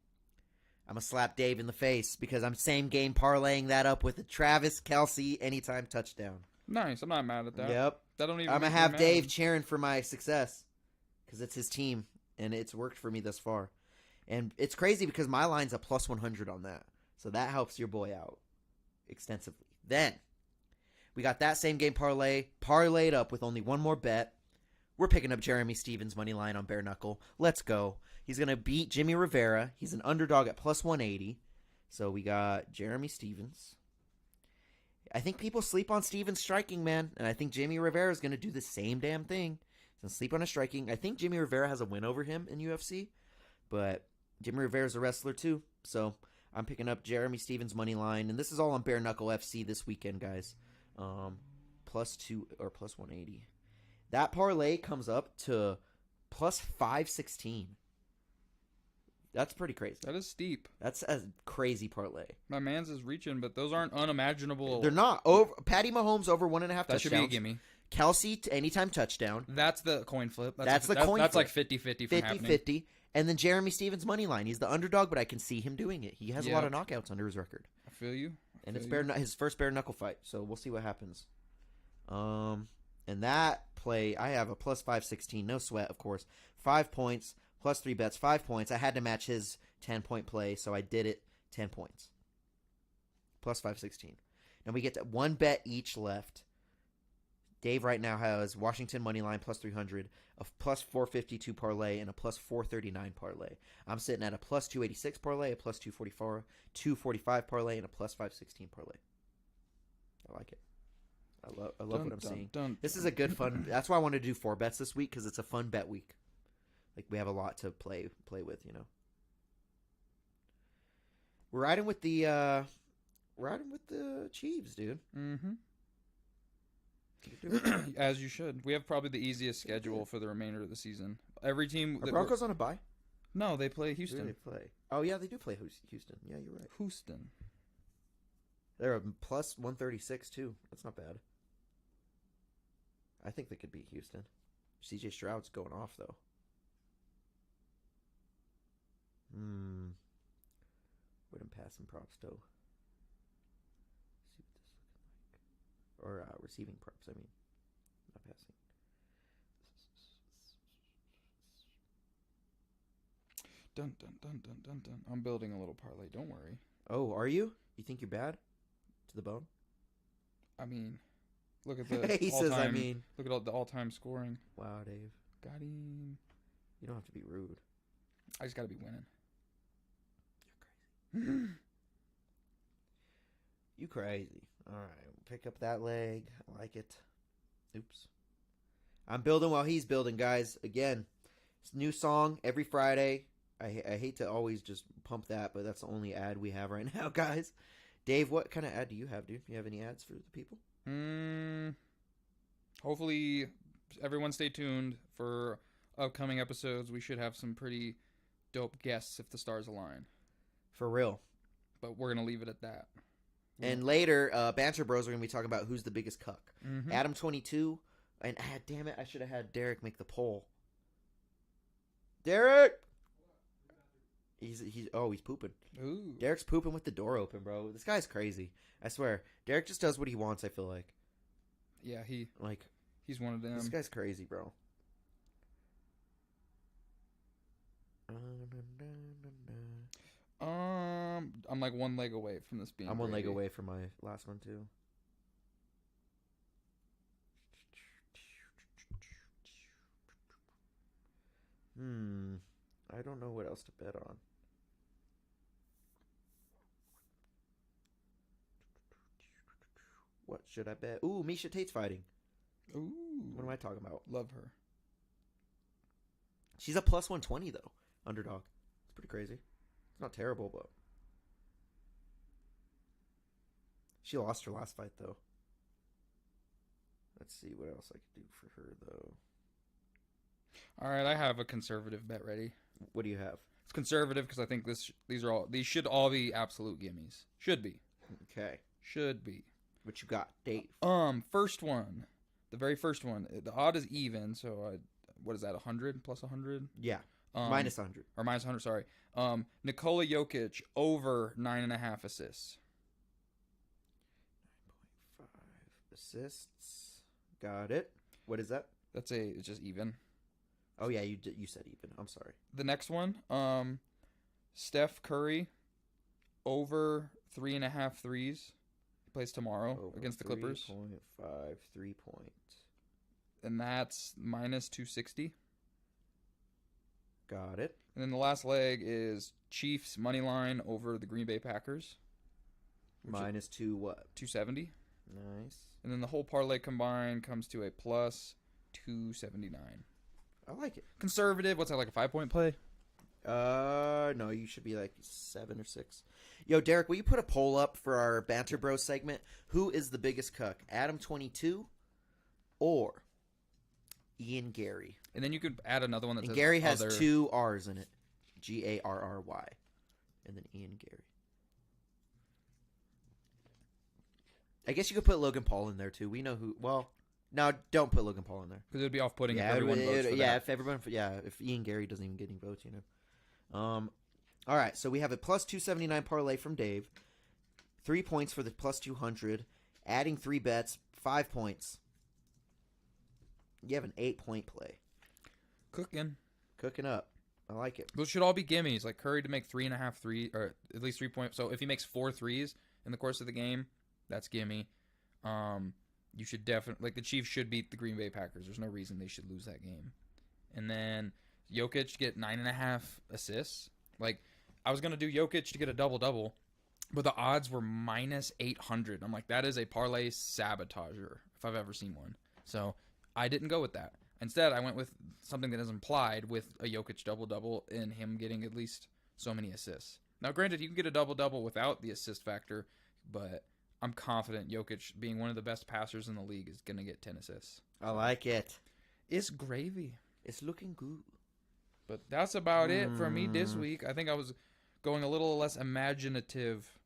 I'm going to slap Dave in the face because I'm same game parlaying that up with a Travis Kelce anytime touchdown. Nice. I'm not mad at that. Yep. That don't even I'm going make to have me Dave mad. cheering for my success because it's his team, and it's worked for me thus far. And it's crazy because my line's a +100 on that. So that helps your boy out extensively. Then we got that same game parlay parlayed up with only one more bet. We're picking up Jeremy Stevens' money line on bare knuckle. Let's go. He's going to beat Jimmy Rivera. He's an underdog at +180. So we got Jeremy Stevens. I think people sleep on Stevens striking, man. And I think Jimmy Rivera is going to do the same damn thing. He's going to sleep on his striking. I think Jimmy Rivera has a win over him in UFC. But Jimmy Rivera's a wrestler too. So I'm picking up Jeremy Stevens' money line. And this is all on bare knuckle FC this weekend, guys. +2 or +180. That parlay comes up to +516. That's pretty crazy. That is steep. That's a crazy parlay. My man's is reaching, but those aren't unimaginable. They're not. Patty Mahomes over 1.5 touchdowns. That should be a gimme. Kelsey to anytime touchdown. That's the coin flip. That's the coin That's flip. like 50-50 from happening. 50-50. And then Jeremy Stevens' money line. He's the underdog, but I can see him doing it. He has a lot of knockouts under his record. I feel you. And it's his first bare knuckle fight. So we'll see what happens. And that play, I have a +516. No sweat, of course. 5 points, +3 bets, 5 points. I had to match his 10-point play, so I did it. 10 points. +516. Now we get to one bet each left. Dave right now has Washington money line +300, a +452 parlay, and a +439 parlay. I'm sitting at a +286 parlay, a +244, 245 parlay, and a +516 parlay. I like it. I love what I'm seeing. This is a good fun. That's why I wanted to do 4 bets this week because it's a fun bet week. Like we have a lot to play with, you know. We're riding with the Chiefs, dude. Mm-hmm. As you should. We have probably the easiest schedule for the remainder of the season. Every team. Are Broncos on a bye? No, they play Houston. Who do they play? Oh yeah, they do play Houston. Yeah, you're right. Houston. They're a +136 too. That's not bad. I think they could beat Houston. CJ Stroud's going off though. Wouldn't pass some props though. See what this looking like. Or receiving props, I mean. Not passing. Dun dun dun dun dun dun. I'm building a little parlay, don't worry. Oh, are you? You think you're bad? To the bone? I mean, look at the He says, I mean. Look at all the all-time scoring. Wow, Dave. Got him. You don't have to be rude. I just got to be winning. You're crazy. You crazy. All right. Pick up that leg. I like it. Oops. I'm building while he's building, guys. Again, it's a new song every Friday. I hate to always just pump that, but that's the only ad we have right now, guys. Dave, what kind of ad do you have, dude? Do you have any ads for the people? Hopefully, everyone stay tuned for upcoming episodes. We should have some pretty dope guests if the stars align. For real. But we're going to leave it at that. And later, Banter Bros are going to be talking about who's the biggest cuck. Mm-hmm. Adam22. And damn it, I should have had Deryk make the poll. Deryk! He's pooping. Ooh. Deryk's pooping with the door open, bro. This guy's crazy. I swear. Deryk just does what he wants, I feel like. Yeah, Like, he's one of them. this guy's crazy, bro. I'm like one leg away from this being. I'm one leg gravy. away from my last one too. I don't know what else to bet on. What should I bet? Ooh, Misha Tate's fighting. Ooh, What am I talking about? love her. She's a plus 120 though. Underdog. It's pretty crazy. It's not terrible, but she lost her last fight though. Let's see what else I could do for her though. All right, I have a conservative bet ready. What do you have? It's conservative because I think these should all be absolute gimmies. Should be. Okay. Should be. What you got, Dave? First one, the very first one. The odd is even, so what is that? 100 plus 100? Yeah. Minus 100. Or minus 100. Sorry. Nikola Jokic over 9.5 assists. 9.5 assists. Got it. What is that? It's just even. Oh yeah, you said even. I'm sorry. The next one, Steph Curry over 3.5 threes. He plays tomorrow against the Clippers. 3.5 3-point. And that's minus 260. Got it. And then the last leg is Chiefs money line over the Green Bay Packers. Minus 2 what? 270. Nice. And then the whole parlay combined comes to a plus 279. I like it. Conservative. What's that, like a 5-point play? No, you should be like 7 or 6. Yo, Deryk, will you put a poll up for our Banter Bro segment? Who is the biggest cuck, Adam22 or Ian Garry? And then you could add another one that And says Garry has other... 2 R's in it. Garry. And then Ian Garry. I guess you could put Logan Paul in there too. We know who. Well, no, don't put Logan Paul in there. Because it would be off-putting Yeah, if everyone votes for that. if everyone, if Ian Garry doesn't even get any votes, you know. All right, so we have a plus 279 parlay from Dave. 3 points for the plus 200. Adding 3 bets, 5 points. You have an 8-point play. Cooking up. I like it. Those should all be gimmies. Like Curry to make 3.5 threes, or at least 3 points. So if he makes 4 threes in the course of the game, that's gimme. You should definitely, like, the Chiefs should beat the Green Bay Packers. There's no reason they should lose that game. And then Jokic to get 9.5 assists. Like, I was gonna do Jokic to get a double-double, but the odds were minus 800. I'm like, that is a parlay sabotager if I've ever seen one. So I didn't go with that. Instead, I went with something that is implied with a Jokic double-double and him getting at least so many assists. Now, granted, you can get a double-double without the assist factor, but I'm confident Jokic, being one of the best passers in the league, is going to get 10 assists. I like it. It's gravy. It's looking good. But that's about it for me this week. I think I was going a little less imaginative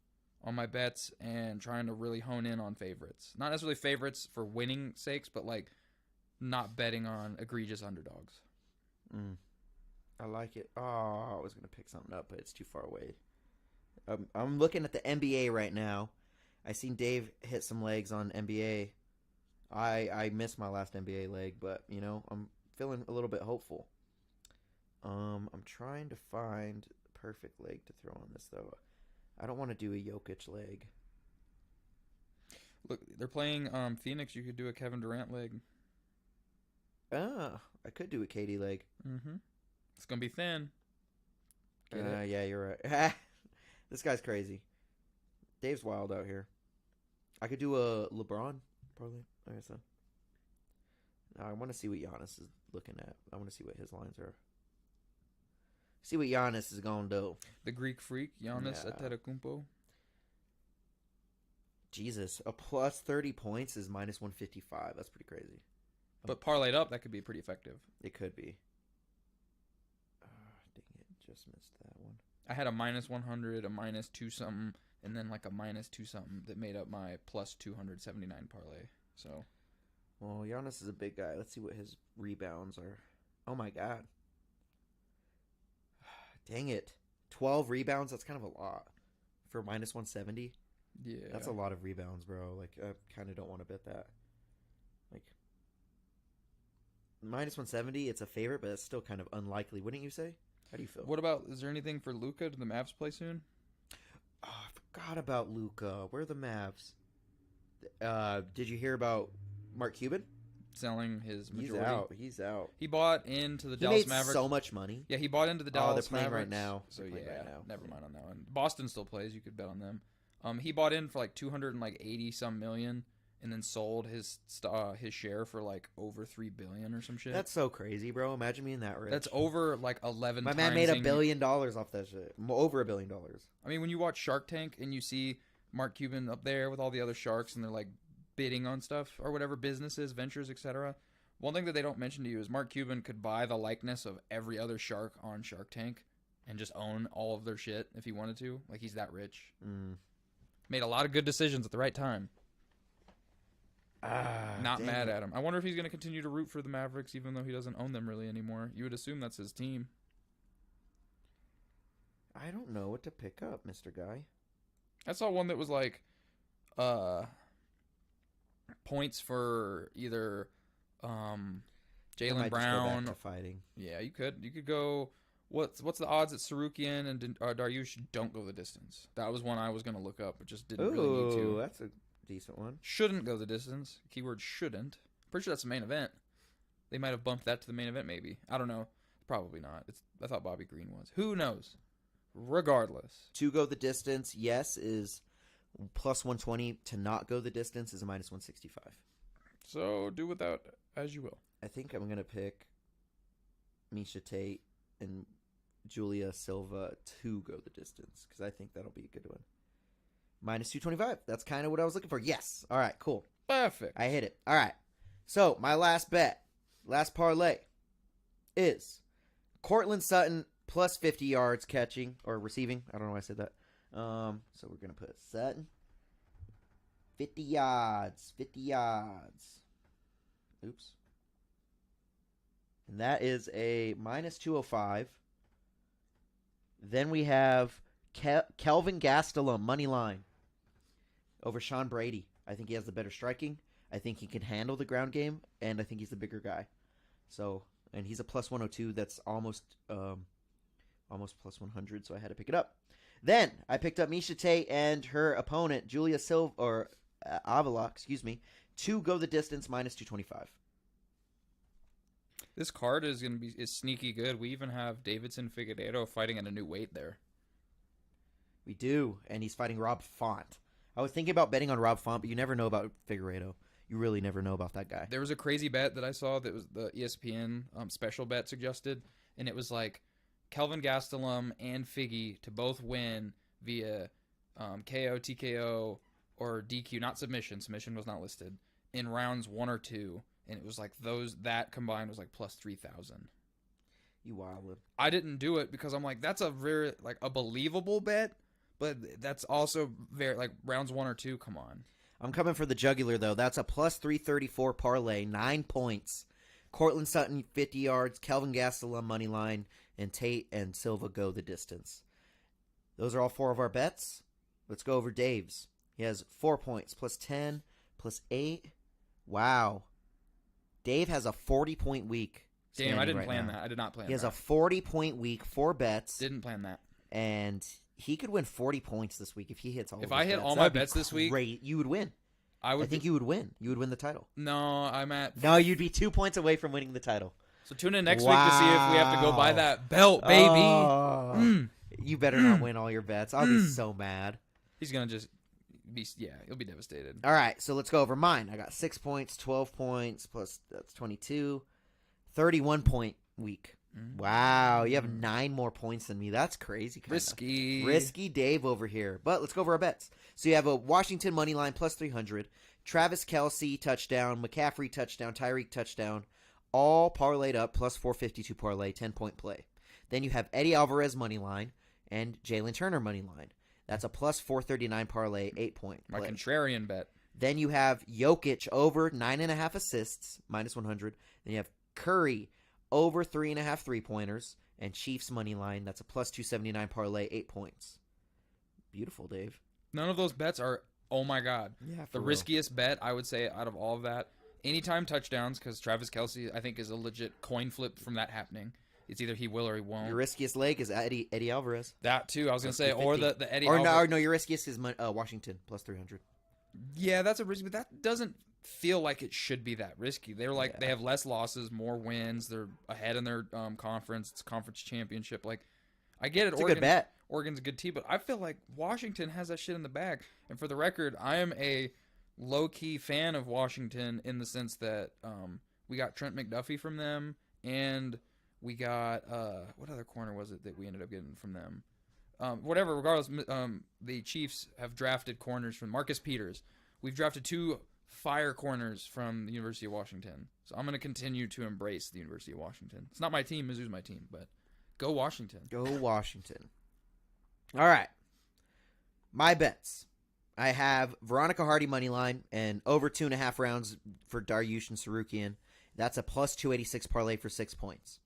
on my bets and trying to really hone in on favorites. Not necessarily favorites for winning sakes, but like not betting on egregious underdogs. I like it. Oh, I was going to pick something up, but it's too far away. I'm looking at the NBA right now. I seen Dave hit some legs on NBA. I missed my last NBA leg, but, you know, I'm feeling a little bit hopeful. I'm trying to find the perfect leg to throw on this, though. I don't want to do a Jokic leg. Look, they're playing Phoenix. You could do a Kevin Durant leg. I could do a KD leg. Mm-hmm. It's going to be thin. Yeah, you're right. This guy's crazy. Dave's wild out here. I could do a LeBron, probably. I guess so. Now, I want to see what Giannis is looking at. I want to see what his lines are. See what Giannis is going to do. The Greek freak, Giannis Antetokounmpo. Jesus, a plus 30 points is minus 155. That's pretty crazy. But parlayed up, that could be pretty effective. It could be. Dang it, just missed that one. I had a minus 100, a minus 2-something, and then like a minus 2-something that made up my plus 279 parlay. So, well, Giannis is a big guy. Let's see what his rebounds are. Oh my god. Dang it. 12 rebounds, that's kind of a lot. For minus 170? Yeah. That's a lot of rebounds, bro. Like, I kind of don't want to bet that. Like, minus 170, it's a favorite, but it's still kind of unlikely, wouldn't you say? How do you feel? What about, is there anything for Luka? Do the Mavs play soon? Oh, I forgot about Luka. Where are the Mavs? Did you hear about Mark Cuban? Selling his majority. He's out. He bought into the He Dallas made Mavericks. so much money. Yeah, he bought into the Oh, Dallas they're playing Mavericks. right now. So They're playing yeah, right now. never mind on that one. Boston still plays. You could bet on them. He bought in for like 280 some million, and then sold his share for like over $3 billion or some shit. That's so crazy, bro. Imagine being that rich. That's over like 11. My times man made $1 billion off that shit. Over $1 billion. I mean, when you watch Shark Tank and you see Mark Cuban up there with all the other sharks, and they're like bidding on stuff or whatever, businesses, ventures, etc. One thing that they don't mention to you is Mark Cuban could buy the likeness of every other shark on Shark Tank and just own all of their shit if he wanted to. Like, he's that rich. Made a lot of good decisions at the right time. Not mad at him. I wonder if he's going to continue to root for the Mavericks even though he doesn't own them really anymore. You would assume that's his team. I don't know what to pick up, Mr. Guy. I saw one that was like points for either Jaylen Brown. Go fighting. Yeah, you could go. What's the odds that Sarukian and Dariush don't go the distance? That was one I was going to look up, but just didn't really need to. That's a decent one. Shouldn't go the distance. Keyword shouldn't. Pretty sure that's the main event. They might have bumped that to the main event, maybe. I don't know. Probably not. I thought Bobby Green was. Who knows? Regardless. To go the distance, yes, is plus 120. To not go the distance is a minus 165. So do with that as you will. I think I'm going to pick Misha Tate and Julia Silva to go the distance because I think that'll be a good one. Minus 225. That's kind of what I was looking for. Yes. All right, cool. Perfect. I hit it. All right. So my last bet, last parlay is Cortland Sutton plus 50 yards catching or receiving. I don't know why I said that. So we're going to put Sutton 50 yards. 50 yards. Oops. And that is a minus 205. Then we have Kelvin Gastelum, money line, over Sean Brady. I think he has the better striking. I think he can handle the ground game, and I think he's the bigger guy. So, and he's a plus 102. That's almost plus 100, so I had to pick it up. Then I picked up Misha Tate and her opponent, Julia Silva, or Avila, to go the distance, minus 225. This card is sneaky good. We even have Davidson Figueiredo fighting at a new weight there. We do, and he's fighting Rob Font. I was thinking about betting on Rob Font, but you never know about Figueiredo. You really never know about that guy. There was a crazy bet that I saw that was the ESPN special bet suggested, and it was like Kelvin Gastelum and Figgy to both win via KO, TKO, or DQ, not submission. Submission was not listed, in rounds 1 or 2. And it was like that combined was like plus 3,000. You wildin'. I didn't do it because I'm like, that's a very like a believable bet, but that's also very like rounds 1 or 2. Come on. I'm coming for the jugular though. That's a plus 334 parlay, 9 points. Cortland Sutton 50 yards, Kelvin Gastelum money line, and Tate and Silva go the distance. Those are all 4 of our bets. Let's go over Dave's. He has 4 points, plus 10, plus 8. Wow. Dave has a 40-point week. Damn, I didn't plan that. I did not plan that. He has a 40-point week, 4 bets. Didn't plan that. And he could win 40 points this week if he hits all of his bets. If I hit all my bets this week, you would win. I think you would win. You would win the title. No, I'm at... No, you'd be 2 points away from winning the title. So tune in next week to see if we have to go buy that belt, baby. Oh, You better not win all your bets. I'll be so mad. He's going to just... he'll be devastated. All right, so let's go over mine. I got 6 points, 12 points, plus that's 22. 31-point week. Wow, you have 9 more points than me. That's crazy. Risky Dave over here. But let's go over our bets. So you have a Washington money line plus 300, Travis Kelce touchdown, McCaffrey touchdown, Tyreek touchdown, all parlayed up plus 452 parlay, 10-point play. Then you have Eddie Alvarez money line and Jalen Turner money line. That's a plus 439 parlay, 8-point play. My contrarian bet. Then you have Jokic over 9.5 assists, minus 100. Then you have Curry over 3.5 3-pointers, and Chiefs money line. That's a plus 279 parlay, 8 points. Beautiful, Dave. None of those bets are, oh my God. Yeah, the riskiest bet, I would say, out of all of that, anytime touchdowns, because Travis Kelce, I think, is a legit coin flip from that happening. It's either he will or he won't. Your riskiest leg is Eddie Alvarez. That too, I was gonna say, Plus or 350. the Eddie. Or Alvarez. no, your riskiest is Washington plus 300. Yeah, that's a risky, but that doesn't feel like it should be that risky. They're like they have less losses, more wins. They're ahead in their conference. It's conference championship. Like, I get it. It's a good bet. Oregon's a good team, but I feel like Washington has that shit in the bag. And for the record, I am a low-key fan of Washington in the sense that we got Trent McDuffie from them, and we got what other corner was it that we ended up getting from them? Whatever, regardless, the Chiefs have drafted corners from Marcus Peters. We've drafted 2 fire corners from the University of Washington. So I'm going to continue to embrace the University of Washington. It's not my team. Mizzou's my team, but go Washington. Go Washington. All right. My bets. I have Veronica Hardy money line and over 2.5 rounds for Dariush and Sarukian. That's a plus 286 parlay for 6 points.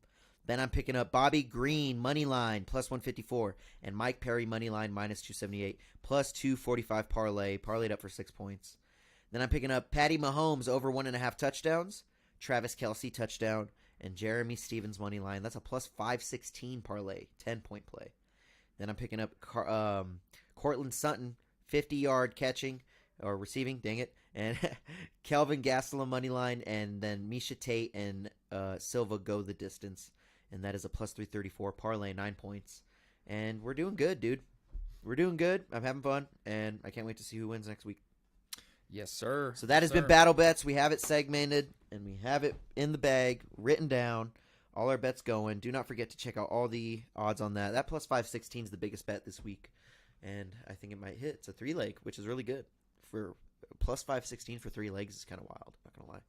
Then I'm picking up Bobby Green money line plus 154 and Mike Perry money line minus 278 plus 245 parlay, parlayed up for 6 points. Then I'm picking up Patty Mahomes over 1.5 touchdowns, Travis Kelce touchdown, and Jeremy Stevens money line. That's a plus 516 parlay, 10-point play. Then I'm picking up Cortland Sutton 50-yard catching or receiving, dang it, and Kelvin Gastelum money line, and then Misha Tate and Silva go the distance. And that is a plus 334 parlay, 9 points. And we're doing good, dude. We're doing good. I'm having fun. And I can't wait to see who wins next week. Yes, sir. So that has been Battle Bets. We have it segmented. And we have it in the bag, written down. All our bets going. Do not forget to check out all the odds on that. That plus 516 is the biggest bet this week. And I think it might hit. It's a 3-leg, which is really good. For plus 516 for 3 legs is kind of wild. Not going to lie.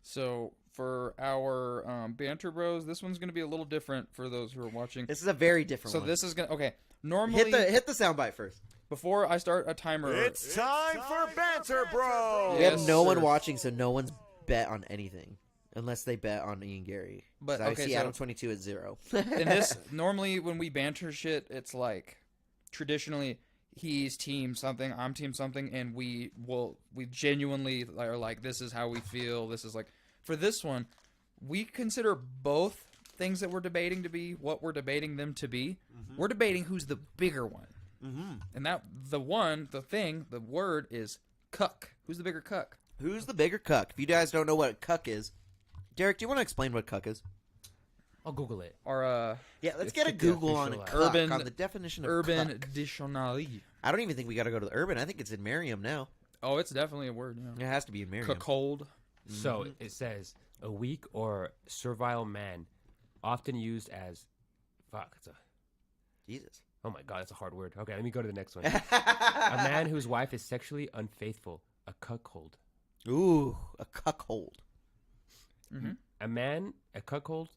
So for our banter bros, this one's going to be a little different for those who are watching. This is a very different one. So this is going to, okay, normally. Hit the soundbite first. Before I start a timer. It's time for banter, bro. We have Yes, no one sir. watching, so no one's bet on anything. Unless they bet on Ian Garry. But, I okay, see so- Adam22 at 0. And this, normally when we banter shit, it's like, traditionally, he's team something, I'm team something, and we genuinely are like, this is how we feel, this is like, for this one, we consider both things that we're debating to be what we're debating them to be. Mm-hmm. We're debating who's the bigger one. Mm-hmm. And that, the word is cuck. Who's the bigger cuck? Who's the bigger cuck? If you guys don't know what a cuck is, Deryk, do you want to explain what cuck is? I'll Google it. Or Yeah, let's It's get a the Google on a official, cuck, on the definition of Urban cuck. Dictionary. I don't even think we got to go to the Urban. I think it's in Merriam now. Oh, it's definitely a word. Yeah. It has to be in Merriam. Cuckold. So it says a weak or servile man, often used as, Jesus. oh my god, that's a hard word. Okay, let me go to the next one. A man whose wife is sexually unfaithful, a cuckold. Ooh, a cuckold. Mm-hmm. A cuckold.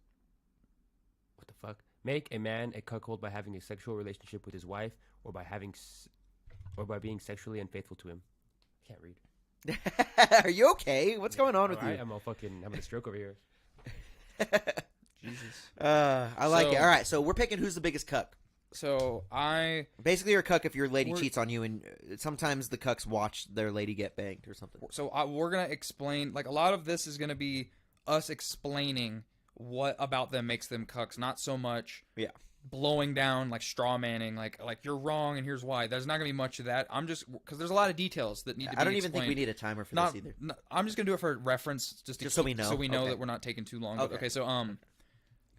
What the fuck? Make a man a cuckold by having a sexual relationship with his wife, or by being sexually unfaithful to him. I can't read. Are you okay? What's going on with All right, you? I'm all fucking having a stroke over here. Jesus. I like So- it. All right, so we're picking who's the biggest cuck. So Basically, you're a cuck if your lady We're- cheats on you, and sometimes the cucks watch their lady get banged or something. we're gonna explain. Like, a lot of this is gonna be us explaining what about them makes them cucks, not so much blowing down, like straw manning, like you're wrong and here's why. There's not gonna be much of that. I'm just, because there's a lot of details that need to be I don't even explained. think we need a timer for Not, this either. I'm just gonna do it for reference, just so we know. so we know Okay. that we're not taking too long. Okay. Okay, so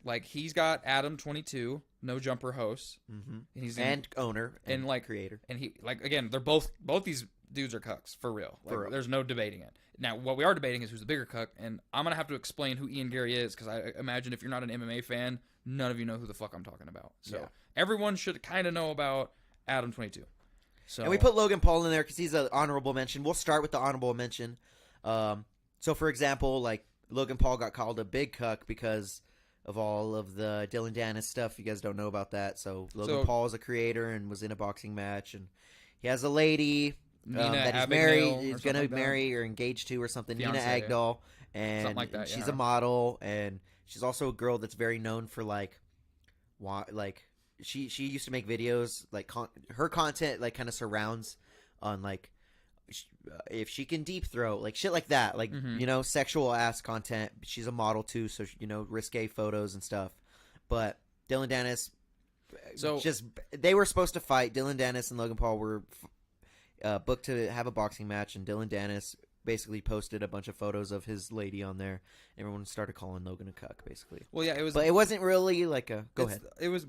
like, he's got Adam22, no jumper host, And owner and like creator. and he, like, again, they're both these dudes are cucks for real. Like, For real. There's no debating it. Now, what we are debating is who's the bigger cuck, and I'm gonna have to explain who Ian Garry is, because I imagine if you're not an MMA fan, none of you know who the fuck I'm talking about. So everyone should kind of know about Adam22. So And we put Logan Paul in there because he's an honorable mention. We'll start with the honorable mention. So, for example, like, Logan Paul got called a big cuck because of all of the Dylan Dennis stuff. You guys don't know about that. So, Logan Paul is a creator and was in a boxing match, and he has a lady that he's married. He's going to marry or engaged to or something. Fiancé. Nina Agdal. And Something like that, she's yeah. a model, and she's also a girl that's very known for, she used to make videos, like, her content, like, kind of surrounds on, like, if she can deep throat, like, shit like that, like, Mm-hmm. you know, sexual ass content. She's a model too, so, you know, risque photos and stuff. But Dylan Dennis, So- they were supposed to fight. Dylan Dennis and Logan Paul were booked to have a boxing match, and Dylan Dennis basically posted a bunch of photos of his lady on there. Everyone started calling Logan a cuck, basically. Well, yeah, it was. But it wasn't really like a. Go ahead. It was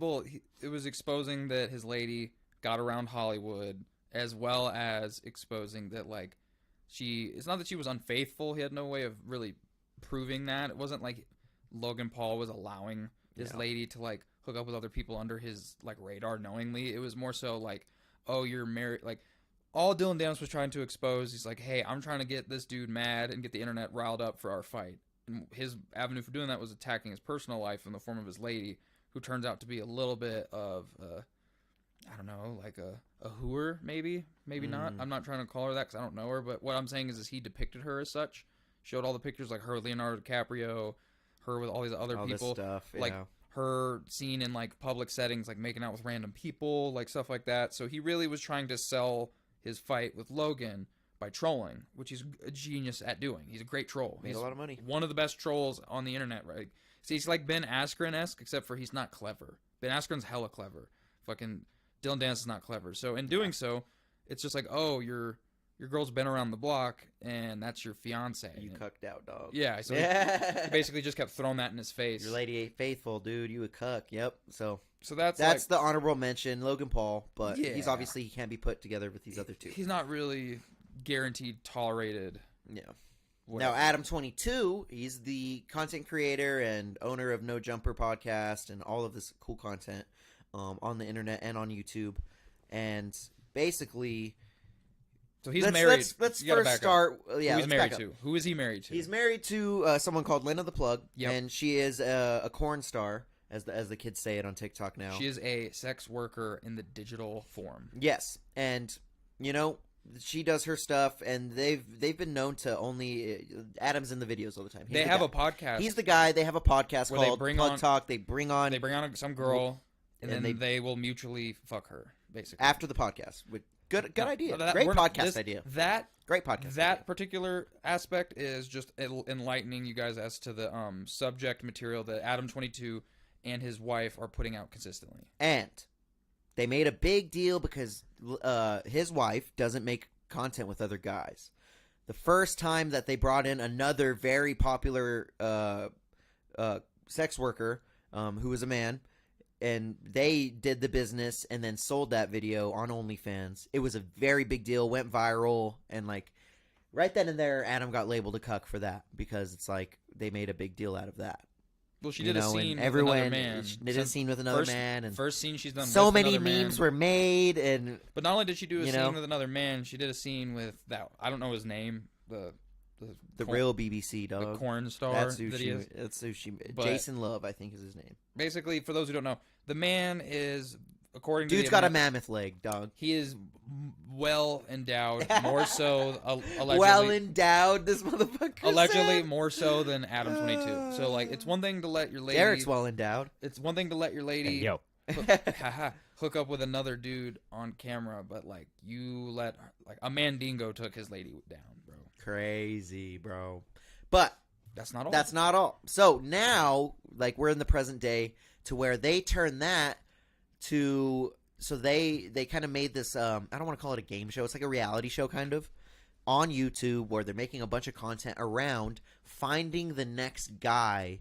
it was exposing that his lady got around Hollywood, as well as exposing that like it's not that she was unfaithful. He had no way of really proving that. It wasn't like Logan Paul was allowing this lady to like hook up with other people under his like radar knowingly. It was more so like, oh, you're married. Like all Dylan Dennis was trying to expose. He's like, hey, I'm trying to get this dude mad and get the internet riled up for our fight. And his avenue for doing that was attacking his personal life in the form of his lady, who turns out to be a little bit of, I don't know, like a hooer, maybe not. I'm not trying to call her that because I don't know her, but what I'm saying is he depicted her as such, showed all the pictures like her, Leonardo DiCaprio, her with all these other All people, this stuff, like her seen in like public settings, like making out with random people, like stuff like that. So he really was trying to sell his fight with Logan by trolling, which he's a genius at doing. He's a great troll. Made He's a lot of money. One of the best trolls on the internet, right? See, he's like Ben Askren-esque, except for he's not clever. Ben Askren's hella clever. Fucking Dylan Dennis is not clever. So in doing so, it's just like, oh, your girl's been around the block, and that's your fiance. You cucked out, dog. Yeah, so he basically just kept throwing that in his face. Your lady ain't faithful, dude. You a cuck. Yep. So that's like, the honorable mention, Logan Paul. But Yeah. he's obviously he can't be put together with these other two. He's not really guaranteed tolerated. Yeah. Whatever. Now, Adam22, he's the content creator and owner of No Jumper podcast and all of this cool content on the internet and on YouTube. And basically, So he's married. Let's You gotta first back up. start. Yeah, Who he's let's married back up. to? Who is he married to? He's married to someone called Lena the Plug, Yep. and she is a corn star, as the kids say it on TikTok now. She is a sex worker in the digital form. Yes, and she does her stuff, and they've been known to only Adam's in the videos all the time. He's They the have guy. a podcast. He's the guy. They have a podcast Where they called bring Plug on- Talk. They bring on They bring on some girl, and and then they will mutually fuck her, basically. after the podcast. Good idea. That- Great we're- podcast this- idea. That Great podcast. That particular aspect is just enlightening you guys as to the subject material that Adam22 and his wife are putting out consistently. And they made a big deal because his wife doesn't make content with other guys. The first time that they brought in another very popular sex worker who was a man, and they did the business and then sold that video on OnlyFans. It was a very big deal, went viral, and like right then and there, Adam got labeled a cuck for that because it's like they made a big deal out of that. Well, she did a scene and with another man. She did a scene with another man, and first scene she's done. so with many another man. memes were made, and But not only did she do a you scene know? with another man, she did a scene with that. I don't know his name. The real BBC dog. the corn star. That's who that she. he is. That's who she. But- Jason Love, I think, is his name. Basically, for those who don't know, the man is, according to Dude's the got a internet, mammoth leg, dog. He is well endowed, more so allegedly. Well endowed, this motherfucker. Allegedly said. more so than Adam22. So like, it's one thing to let your lady. Deryk's well endowed. It's one thing to let your lady. Yo, hook up with another dude on camera, but like you let like a Mandingo took his lady down, bro. Crazy, bro. But That's not all. that's not all. So now, like, we're in the present day to where they turn that to. So they kind of made this. I don't want to call it a game show. It's like a reality show, kind of, on YouTube where they're making a bunch of content around finding the next guy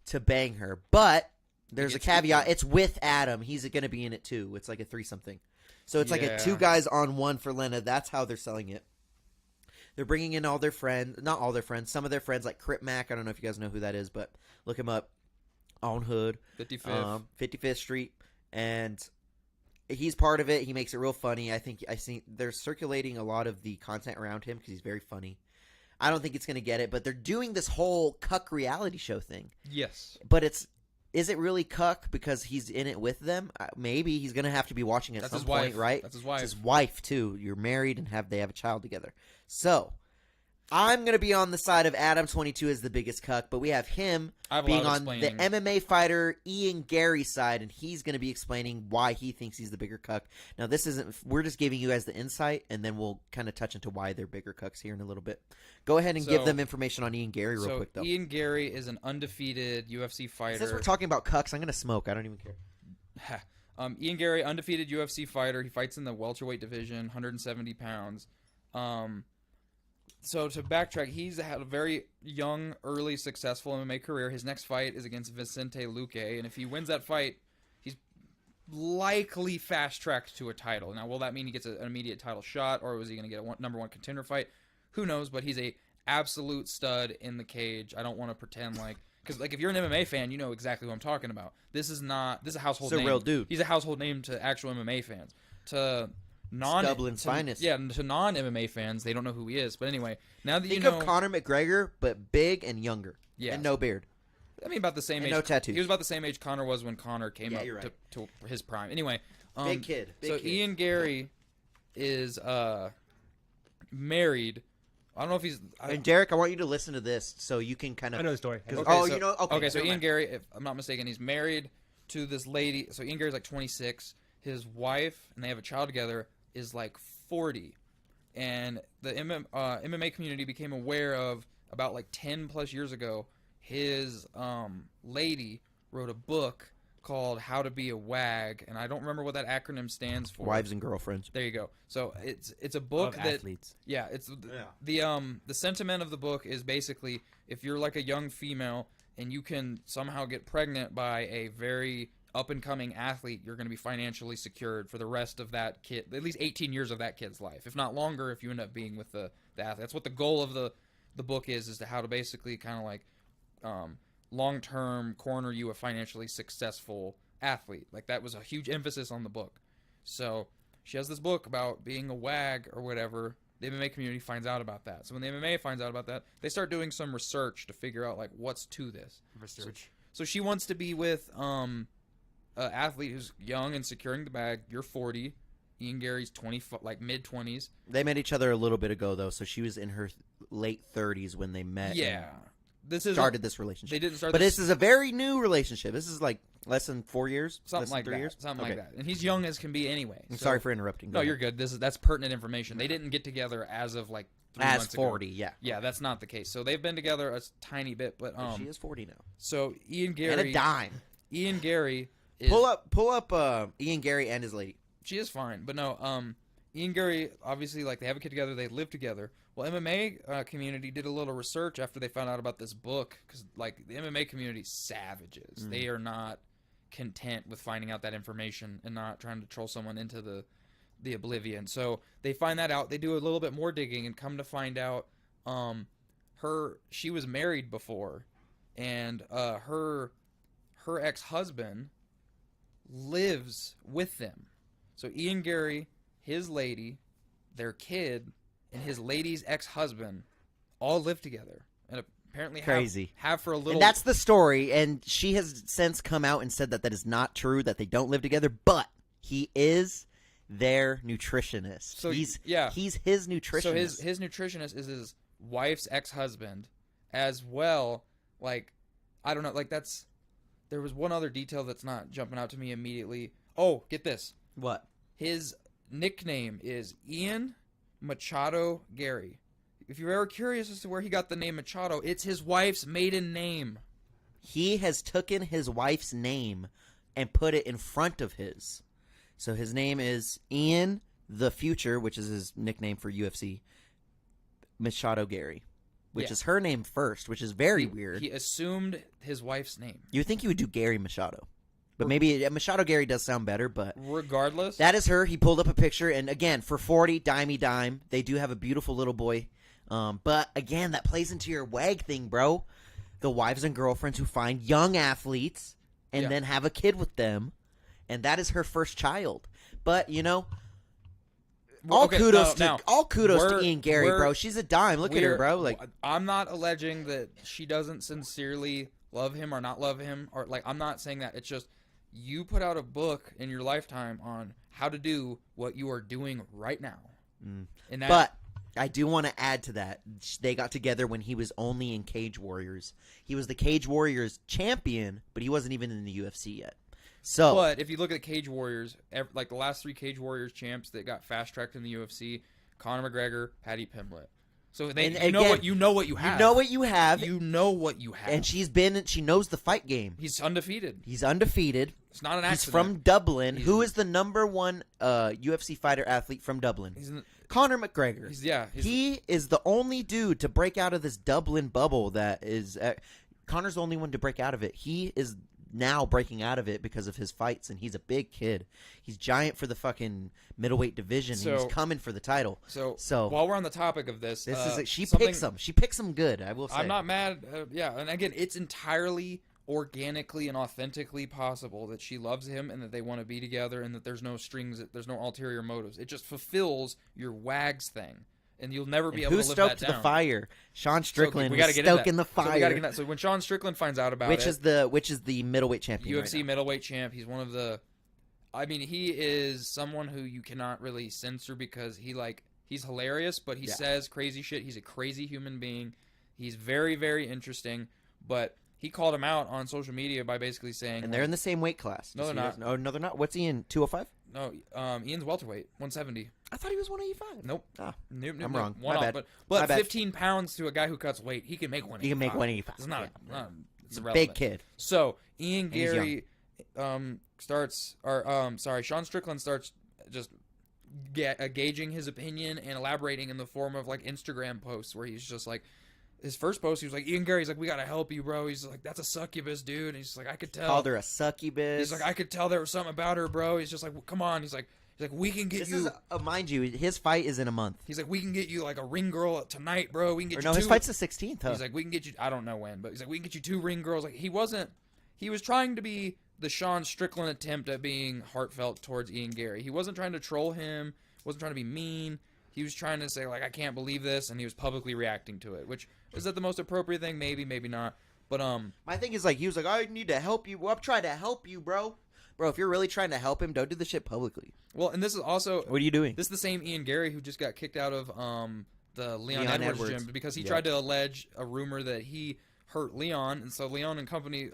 to bang her. But there's a gets caveat. It's with Adam. He's going to be in it too. It's like a threesome thing. So it's like a Yeah. 2 guys on 1 for Lena. That's how they're selling it. They're bringing in all their friends. Not all their friends. Some of their friends, like Crip Mac. I don't know if you guys know who that is, but look him up. On Hood. 55th. 55th Street. And he's part of it. He makes it real funny. I think they're circulating a lot of the content around him because he's very funny. I don't think it's going to get it, but they're doing this whole cuck reality show thing. Yes. But is it really cuck because he's in it with them? Maybe he's going to have to be watching it at That's some his point, wife. right? That's his wife. It's his wife too. You're married and they have a child together. So I'm going to be on the side of Adam22 as the biggest cuck, but we have him I have a being lot of on the explaining. MMA fighter Ian Garry side, and he's going to be explaining why he thinks he's the bigger cuck. Now, this isn't. We're just giving you guys the insight, and then we'll kind of touch into why they're bigger cucks here in a little bit. Go ahead and give them information on Ian Garry real quick, though. Ian Garry is an undefeated UFC fighter. Since we're talking about cucks, I'm going to smoke. I don't even care. Ian Garry, undefeated UFC fighter. He fights in the welterweight division, 170 pounds. So to backtrack, he's had a very young, early, successful MMA career. His next fight is against Vicente Luque, and if he wins that fight, he's likely fast-tracked to a title. Now, will that mean he gets an immediate title shot, or was he going to get a number one contender fight? Who knows, but he's a absolute stud in the cage. I don't want to pretend like... Because if you're an MMA fan, you know exactly what I'm talking about. This is a household name. He's a real dude. He's a household name to actual MMA fans. Dublin's finest. Yeah, to non-MMA fans, they don't know who he is. But anyway, now that Think you know... of Conor McGregor, but big and younger. Yeah. And no beard. I mean, about the same And age. no tattoos. He was about the same age Conor was when Conor came Yeah, up you're right. to his prime. Anyway. Big kid. Big kid. Ian Garry is married. I don't know if he's... And Deryk, I want you to listen to this so you can kind of... I know the story. you know... Okay, so never Ian mind. Garry, if I'm not mistaken, he's married to this lady. So Ian Garry's like 26. His wife, and they have a child together, is like 40. And the MMA community became aware of, about like 10 plus years ago, his lady wrote a book called How to Be a Wag, and I don't remember what that acronym stands for. Wives and girlfriends. There you go. So it's a book Of that athletes. yeah, the sentiment of the book is basically if you're like a young female and you can somehow get pregnant by a very up and coming athlete, you're going to be financially secured for the rest of that kid, at least 18 years of that kid's life, if not longer, if you end up being with the athlete. That's what the goal of the book is to how to basically kind of like long-term corner you a financially successful athlete. Like that was a huge emphasis on the book. So she has this book about being a wag or whatever. The MMA community finds out about that. So when the MMA finds out about that, they start doing some research to figure out like what's to this. Research. So she wants to be with an athlete who's young and securing the bag. You're 40. Ian Garry's 20, like mid-20s. They met each other a little bit ago, though, so she was in her late 30s when they met. Yeah. This started this relationship. They didn't start but this is a very new relationship. This is like less than 4 years? Something like 3 that. years? Something Okay. like that. And he's young as can be anyway. I'm so- sorry for interrupting. No, you're good. That's pertinent information. They didn't get together as of like 3 As months ago. 40, yeah. Yeah, that's not the case. So they've been together a tiny bit, but She is 40 now. so Ian And Garry a dime. Ian Garry is Pull up Ian Garry and his lady. she is fine, but no, Ian Garry obviously like they have a kid together, they live together. Well, MMA community did a little research after they found out about this book because like the MMA community is savages. They are not content with finding out that information and not trying to troll someone into the oblivion. So they find that out. They do a little bit more digging and come to find out she was married before, and her ex-husband lives with them. So Ian Garry, his lady, their kid, and his lady's ex-husband all live together, and apparently Crazy. have for a little. And that's the story, and she has since come out and said that is not true, that they don't live together, but he is their nutritionist. So, he's yeah. his nutritionist. So his nutritionist is his wife's ex-husband as well. Like, I don't know. Like, there was one other detail that's not jumping out to me immediately. Oh, get this. What? His nickname is Ian Machado Garry. If you're ever curious as to where he got the name Machado, it's his wife's maiden name. He has taken his wife's name and put it in front of his. So his name is Ian the Future, which is his nickname for UFC, Machado Garry, which Yeah. is her name first, which is very weird. He assumed his wife's name. You would think he would do Gary Machado. But maybe Machado Garry does sound better, but Regardless, that is her. He pulled up a picture, and again, for 40, dimey dime, they do have a beautiful little boy. But again, that plays into your wag thing, bro. The wives and girlfriends who find young athletes and Yeah. then have a kid with them, and that is her first child. But you know, all kudos to Ian Garry, bro. She's a dime. Look at her, bro. Like, I'm not alleging that she doesn't sincerely love him or not love him, or like I'm not saying that. It's just you put out a book in your lifetime on how to do what you are doing right now. And that, but I do want to add to that. They got together when he was only in Cage Warriors. He was the Cage Warriors champion, but he wasn't even in the UFC yet. So, But if you look at Cage Warriors, like the last 3 Cage Warriors champs that got fast-tracked in the UFC, Conor McGregor, Paddy Pimblett. So you know what you have. You know what you have. You know what you have. And she knows the fight game. He's undefeated. He's undefeated. It's not an accident. He's from Dublin. Who is the number 1 UFC fighter athlete from Dublin? Conor McGregor. He is the only dude to break out of this Dublin bubble that is... Conor's the only one to break out of it. He is now breaking out of it because of his fights, and he's a big kid. He's giant for the fucking middleweight division. So, and he's coming for the title. So while we're on the topic of this is it. She picks him. She picks him good, I will say. I'm not mad. And again, it's entirely organically and authentically possible that she loves him and that they want to be together and that there's no strings, there's no ulterior motives. It just fulfills your wags thing. And you'll never be able to live that down. Who stoked the fire? Sean Strickland was stoking the fire. So we gotta get that. So when Sean Strickland finds out about which is the middleweight champion, UFC middleweight champ, he's one of the. I mean, he is someone who you cannot really censor because he's hilarious, but he says crazy shit. He's a crazy human being. He's very, very interesting, but he called him out on social media by basically saying, and they're in the same weight class. No, they're not. No, they're not. What's he in? 205? No, Ian's welterweight, 170. I thought he was 185. Nope. Nope, I'm wrong. One My off, bad. But 15 pounds to a guy who cuts weight, he can make 185. He can make 185. It's not. It's irrelevant. Big kid. So Ian Garry Sean Strickland starts just gauging his opinion and elaborating in the form of like Instagram posts where he's just like. His first post, he was like, Ian Garry's like, we gotta help you, bro. He's like, that's a succubus, dude. And he's like, I could tell. Called her a succubus. He's like, I could tell there was something about her, bro. He's just like, well, come on. He's like, we can get you. Mind you, his fight is in a month. He's like, we can get you like a ring girl tonight, bro. We can get you. No, his fight's the 16th. Huh? He's like, we can get you. I don't know when, but he's like, we can get you 2 ring girls. Like he was trying to be the Sean Strickland attempt at being heartfelt towards Ian Garry. He wasn't trying to troll him. Wasn't trying to be mean. He was trying to say, like, I can't believe this, and he was publicly reacting to it, which, is that the most appropriate thing? Maybe, maybe not. But, my thing is, like, he was like, I need to help you. Well, I'm trying to help you, bro. Bro, if you're really trying to help him, don't do the shit publicly. Well, and this is also... What are you doing? This is the same Ian Garry who just got kicked out of, the Leon Edwards gym because he tried to allege a rumor that he hurt Leon, and so Leon and company,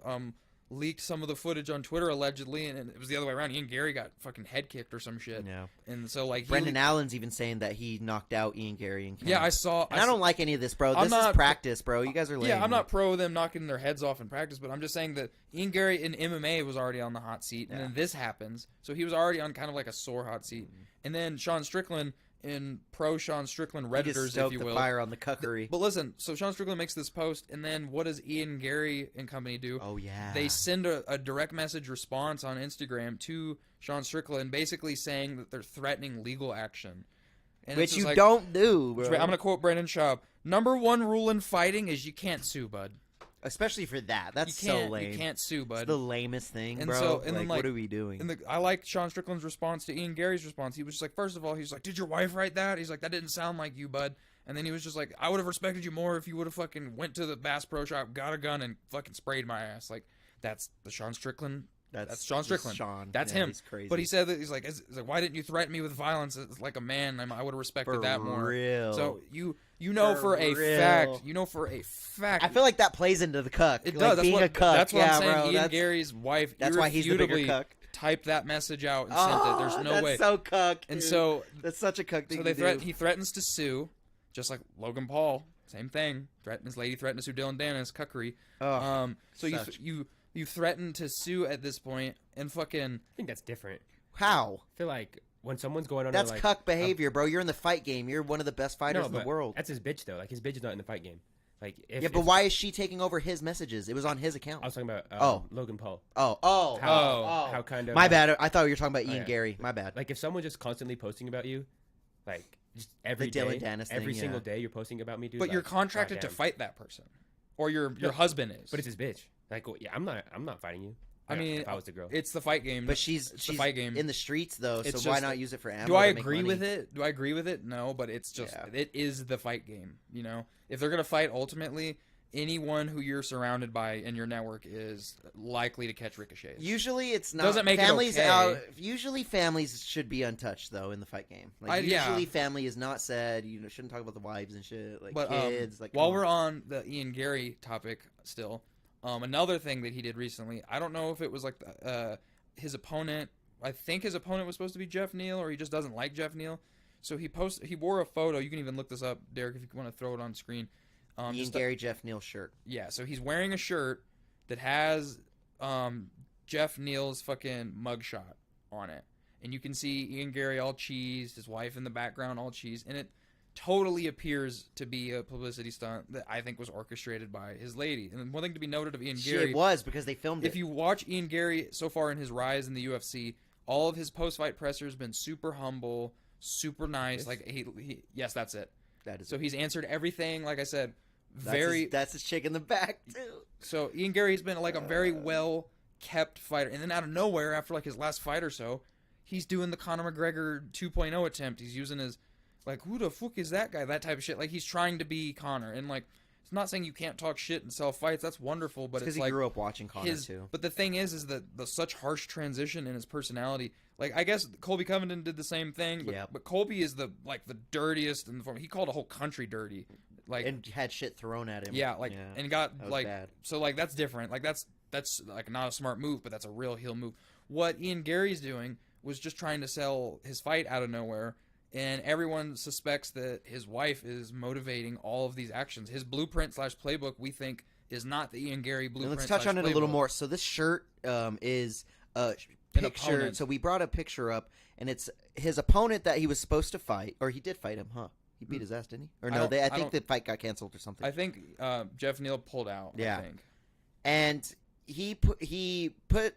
leaked some of the footage on Twitter allegedly, and it was the other way around. Ian Garry got fucking head kicked or some shit. Yeah. And so like Brendan Allen's even saying that he knocked out Ian Garry and yeah, I saw. And I don't like any of this, bro. This is practice, bro. You guys are lame. Yeah, I'm not pro them knocking their heads off in practice, but I'm just saying that Ian Garry in MMA was already on the hot seat, and then this happens, so he was already on kind of like a sore hot seat, and then Sean Strickland. In pro Sean Strickland Redditors, if you will. The fire on the cuckery. But listen, so Sean Strickland makes this post, and then what does Ian Garry and company do? Oh, yeah. They send a direct message response on Instagram to Sean Strickland, basically saying that they're threatening legal action. And which you don't do, bro. I'm going to quote Brandon Schaub. Number 1 rule in fighting is you can't sue, bud. Especially for that. That's so lame. You can't sue, bud. It's the lamest thing, and bro. So, and like, what are we doing? And I like Sean Strickland's response to Ian Garry's response. He was just like, first of all, he's like, did your wife write that? He's like, that didn't sound like you, bud. And then he was just like, I would have respected you more if you would have fucking went to the Bass Pro Shop, got a gun, and fucking sprayed my ass. Like, that's the Sean Strickland. That's Sean Strickland. That's him. He's crazy. But he said that he's like, why didn't you threaten me with violence? It's like a man. I would have respected that more. Real. So you know for a fact. You know for a fact. I feel like that plays into the cuck. It like does. Being a cuck. That's what I'm saying. Bro, Ian Garry's wife. That's why he's the bigger cuck. Typed that message out and sent it. There's no way. That's so cuck. And dude. So that's such a cuck thing. So he threatens to sue, just like Logan Paul. Same thing. His lady threatened to sue Dylan Dennis. Cuckery. So you threaten to sue at this point and fucking. I think that's different. How? I feel like when someone's going on, that's cuck behavior, bro. You're in the fight game. You're one of the best fighters in the world. That's his bitch though. Like his bitch is not in the fight game. Like but why is she taking over his messages? It was on his account. I was talking about Logan Paul. How kind of. My bad. I thought you were talking about Ian Garry. My bad. Like if someone just constantly posting about you, like just every the Dylan Dennis every thing, single day you're posting about me, dude. But like, you're contracted to fight that person, or your husband is. But it's his bitch. Like yeah, I'm not fighting you. I mean, if I was the girl, it's the fight game. But she's the fight game in the streets though. So why not use it for ammo? Do I agree with it? No, but it's just it is the fight game. You know, if they're gonna fight ultimately, anyone who you're surrounded by in your network is likely to catch ricochets. Usually it's not. Doesn't make it families okay. Usually families should be untouched though in the fight game. Like usually family is not said. You shouldn't talk about the wives and shit. Like kids. Like while we're on the Ian Garry topic still, another thing that he did recently. I don't know if it was like his opponent. I think his opponent was supposed to be Jeff Neal, or he just doesn't like Jeff Neal. So he wore a photo. You can even look this up, Deryk, if you want to throw it on screen. Ian Garry Jeff Neal shirt. Yeah, so he's wearing a shirt that has Jeff Neal's fucking mugshot on it. And you can see Ian Garry all cheesed, his wife in the background all cheesed, and it totally appears to be a publicity stunt that I think was orchestrated by his lady. And one thing to be noted of Ian Garry... It was, because they filmed it. If you watch Ian Garry so far in his rise in the UFC, all of his post-fight pressers been super humble, super nice. Like yes, that's it. That is so he's answered everything, like I said... That's his chick in the back too. So Ian Garry's been like a very well kept fighter, and then out of nowhere, after like his last fight or so, he's doing the Conor McGregor 2.0 attempt. He's using his like, who the fuck is that guy? That type of shit. Like he's trying to be Conor, and like it's not saying you can't talk shit and sell fights. That's wonderful, but it's like he grew up watching Conor too. But the thing is that the such harsh transition in his personality. Like I guess Colby Covington did the same thing, but Colby is the dirtiest in the form. He called a whole country dirty. Like, and had shit thrown at him. Yeah, like and got like bad. So like that's different. Like that's like not a smart move, but that's a real heel move. What Ian Garry's doing was just trying to sell his fight out of nowhere, and everyone suspects that his wife is motivating all of these actions. His blueprint / playbook, we think, is not the Ian Garry blueprint. Let's touch on it a little more. So this shirt is a picture. So we brought a picture up, and it's his opponent that he was supposed to fight, or he did fight him, huh? He beat his ass, didn't he? Or no, I think the fight got canceled or something. I think Jeff Neal pulled out. Yeah, I think. And he put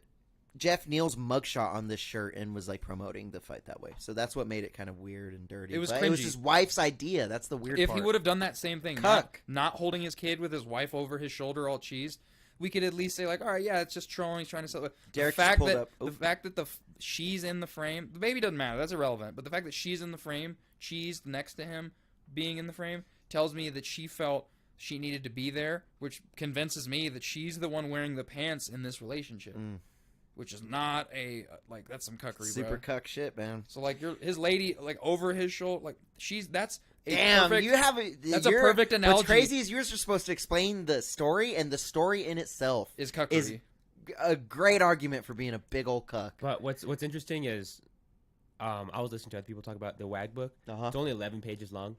Jeff Neal's mugshot on this shirt and was like promoting the fight that way. So that's what made it kind of weird and dirty. It was cringy. It was his wife's idea. That's the weird part. If he would have done that same thing, Cuck. not holding his kid with his wife over his shoulder all cheesed, we could at least say like, all right, yeah, it's just trolling. He's trying to sell it. The fact that she's in the frame, the baby doesn't matter. That's irrelevant. But the fact that she's in the frame, cheesed next to him, being in the frame, tells me that she felt she needed to be there, which convinces me that she's the one wearing the pants in this relationship, which is not like that's some cuckery, super bro. cuck shit, man. So like his lady like over his shoulder, like that's a perfect analogy. What's crazy is yours are supposed to explain the story, and the story in itself is cuckery. Is a great argument for being a big old cuck. But what's interesting is, I was listening to other people talk about the WAG book. It's only 11 pages long.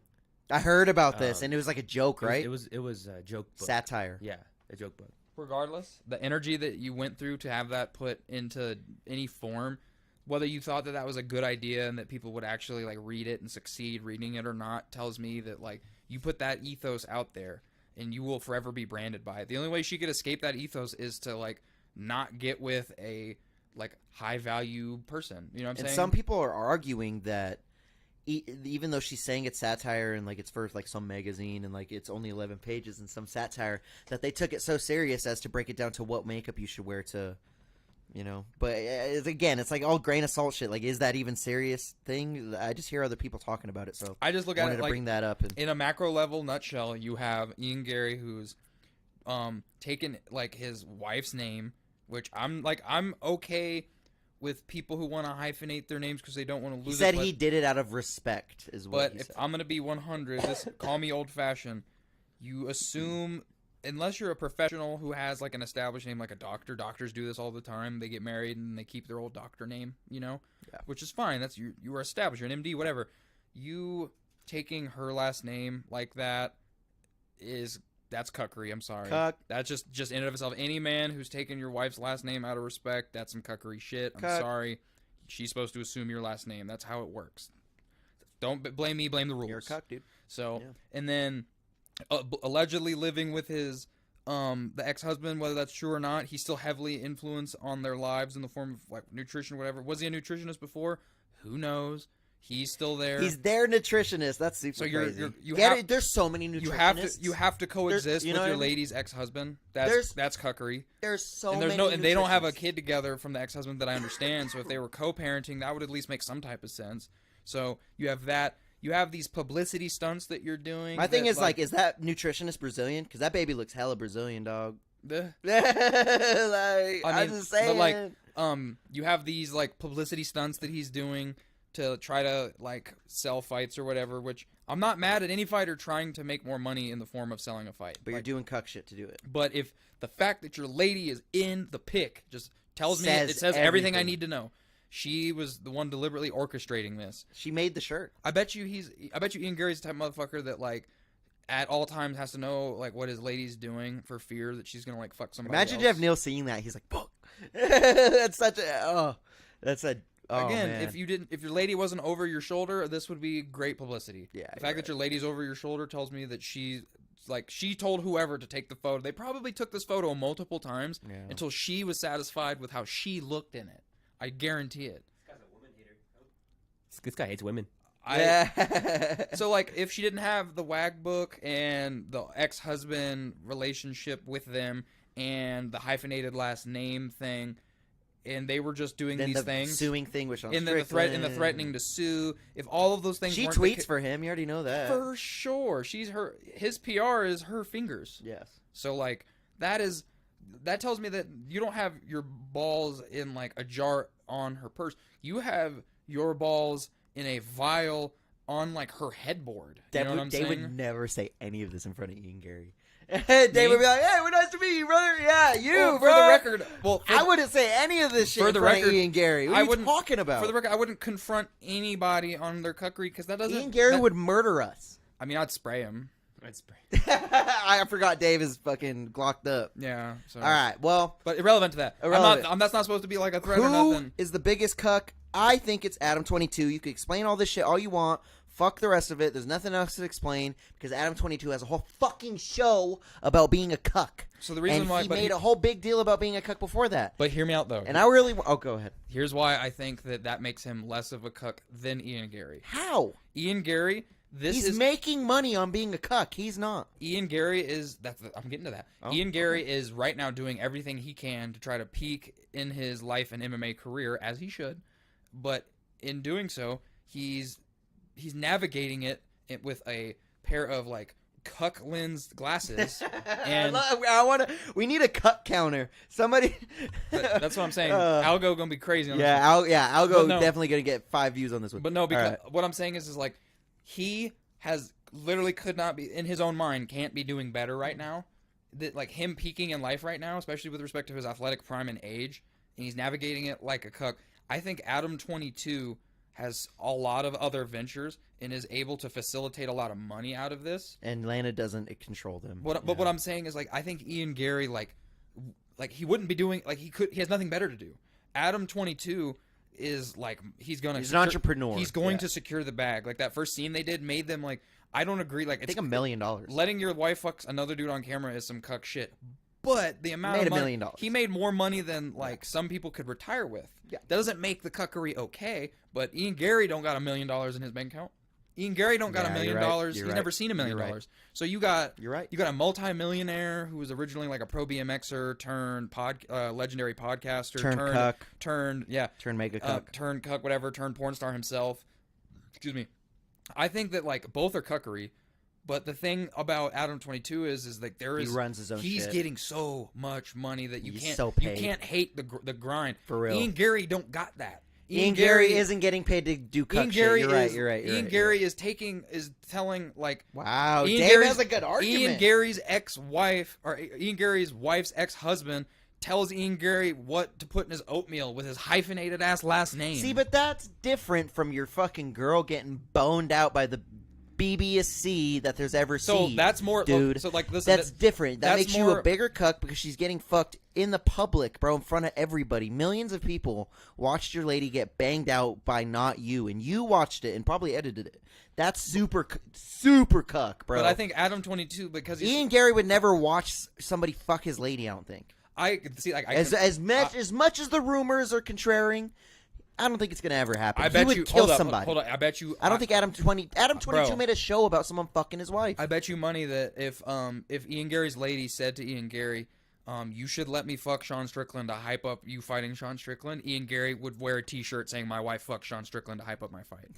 I heard about this, and it was like a joke, right? It was a joke book. Satire. Yeah, a joke book. Regardless, the energy that you went through to have that put into any form, whether you thought that was a good idea and that people would actually like read it and succeed reading it or not, tells me that like you put that ethos out there and you will forever be branded by it. The only way she could escape that ethos is to like not get with a like high value person. You know what I'm saying? And some people are arguing that even though she's saying it's satire and like it's for like some magazine and like it's only 11 pages and some satire, that they took it so serious as to break it down to what makeup you should wear to, you know. But again, it's like all grain of salt shit. Like, is that even serious thing? I just hear other people talking about it, so I just look at it to like bring that up. In a macro level nutshell, you have Ian Garry who's taken like his wife's name, which I'm okay with people who want to hyphenate their names because they don't want to lose. He said he did it out of respect, is what he said. But if I'm going to be 100, call me old-fashioned, you assume, unless you're a professional who has like an established name like a doctor, doctors do this all the time. They get married and they keep their old doctor name, you know? Yeah. Which is fine. That's you are established. You're an MD, whatever. You taking her last name like that's cuckery. I'm sorry. Cuck. That's just in and of itself. Any man who's taken your wife's last name out of respect, that's some cuckery shit. Cuck. I'm sorry. She's supposed to assume your last name. That's how it works. Don't blame me. Blame the rules. You're a cuck, dude. So, and then allegedly living with his the ex-husband, whether that's true or not, he's still heavily influenced on their lives in the form of like nutrition or whatever. Was he a nutritionist before? Who knows? He's still there. He's their nutritionist. That's super crazy. There's so many nutritionists. You have to coexist with your lady's ex-husband. That's cuckery. And they don't have a kid together from the ex-husband that I understand. So if they were co-parenting, that would at least make some type of sense. So you have that. you have these publicity stunts that you're doing. My thing that, is like, is that nutritionist Brazilian? Because that baby looks hella Brazilian, dog. the, I'm just saying. but like, you have these like publicity stunts that he's doing to try to like sell fights or whatever. Which I'm not mad at any fighter trying to make more money in the form of selling a fight. But you're doing cuck shit to do it. But if the fact that your lady is in the pic just tells me, Says it says everything I everything. need to know. She was the one deliberately orchestrating this. She made the shirt. I bet you Ian Garry's the type of motherfucker that like at all times has to know like what his lady's doing for fear that she's gonna like fuck somebody Imagine else. Jeff Neal seeing that. He's like, fuck. That's such a. Oh, Again, man. if your lady wasn't over your shoulder, this would be great publicity. Yeah, the fact that your lady's over your shoulder tells me that she told whoever to take the photo. They probably took this photo multiple times until she was satisfied with how she looked in it. I guarantee it. This guy hates women. So like, if she didn't have the WAG book and the ex-husband relationship with them and the hyphenated last name thing, and they were just doing then these the thing, suing thing, which and then the threatening to sue. If all of those things, she weren't the tweets for him. You already know that for sure. His PR is her fingers. Yes. So like that tells me that you don't have your balls in like a jar on her purse. You have your balls in a vial on like her headboard. You know what I'm Dave saying? would never say any of this in front of Ian Garry. Dave would be like, "Hey, we're nice to meet you, brother. Yeah, you, Well, bro." for the record, I wouldn't say any of this shit for in the front record, of Ian Garry. What are you talking about? For the record, I wouldn't confront anybody on their cuckery because that doesn't. Ian Garry would murder us. I mean, I'd spray him. I forgot Dave is fucking glocked up. Yeah. So. All right, well, But irrelevant to that. Irrelevant. That's not supposed to be like a threat or who nothing. is the biggest cuck? I think it's Adam22. You can explain all this shit all you want. Fuck the rest of it. There's nothing else to explain because Adam22 has a whole fucking show about being a cuck. So the reason and why he made a whole big deal about being a cuck before that. But hear me out though. And I really go ahead. Here's why I think that makes him less of a cuck than Ian Garry. How? Ian Garry, He's making money on being a cuck. He's not. Ian Garry is I'm getting to that. Oh, Ian Garry is right now doing everything he can to try to peak in his life and MMA career as he should, but in doing so, he's navigating it with a pair of like cuck lens glasses, and we need a cuck counter. Somebody. that's what I'm saying. Algo gonna be crazy on this one. Algo no. definitely gonna get 5 views on this one. But no, because All right. what I'm saying is like he has literally could not be in his own mind can't be doing better right now. That like him peaking in life right now, especially with respect to his athletic prime and age, and he's navigating it like a cuck. I think Adam22 has a lot of other ventures and is able to facilitate a lot of money out of this. And Lana doesn't control them. But what I'm saying is like I think Ian Garry like he wouldn't be doing like he has nothing better to do. Adam22 is like he's an entrepreneur. He's going to secure the bag. Like that first scene they did made them like I don't agree. Like I think $1 million. Letting your wife fuck another dude on camera is some cuck shit. But the amount Made of $1 money million. he made more money than like some people could retire with. Yeah. That doesn't make the cuckery okay. But Ian Garry don't got $1 million in his bank account. Ian Garry don't got $1 million. He's never seen $1 million. Right. So you got You're right. You got a multi-millionaire who was originally like a pro BMXer turned legendary podcaster Turned mega cuck. turned cuck, whatever, turned porn star himself. Excuse me. I think that like both are cuckery, but the thing about Adam22 is like he runs his own He's shit. getting so much money that you He's can't hate the grind. For real. Ian Garry don't got that. Ian Garry isn't getting paid to do cuck shit. You're right. Ian Garry is telling like wow. Ian Dave Garry's, has a good argument. Ian Garry's ex-wife or Ian Garry's wife's ex-husband tells Ian Garry what to put in his oatmeal with his hyphenated ass last name. See, but that's different from your fucking girl getting boned out by the BBSC that there's ever so seen. that's more, dude. So like, listen, that's different. That that's makes you a bigger cuck because she's getting fucked in the public, bro, in front of everybody. Millions of people watched your lady get banged out by not you, and you watched it and probably edited it. That's super cuck, bro. But I think Adam22 because Ian Garry would never watch somebody fuck his lady. I don't think. I could see like As much as the rumors are contraring, I don't think it's gonna ever happen. I bet he would you kill hold somebody. Up, hold on, I bet you. I don't think Adam22 bro, made a show about someone fucking his wife. I bet you money that if Ian Garry's lady said to Ian Garry, you should let me fuck Sean Strickland to hype up you fighting Sean Strickland, Ian Garry would wear a T-shirt saying my wife fucked Sean Strickland to hype up my fight.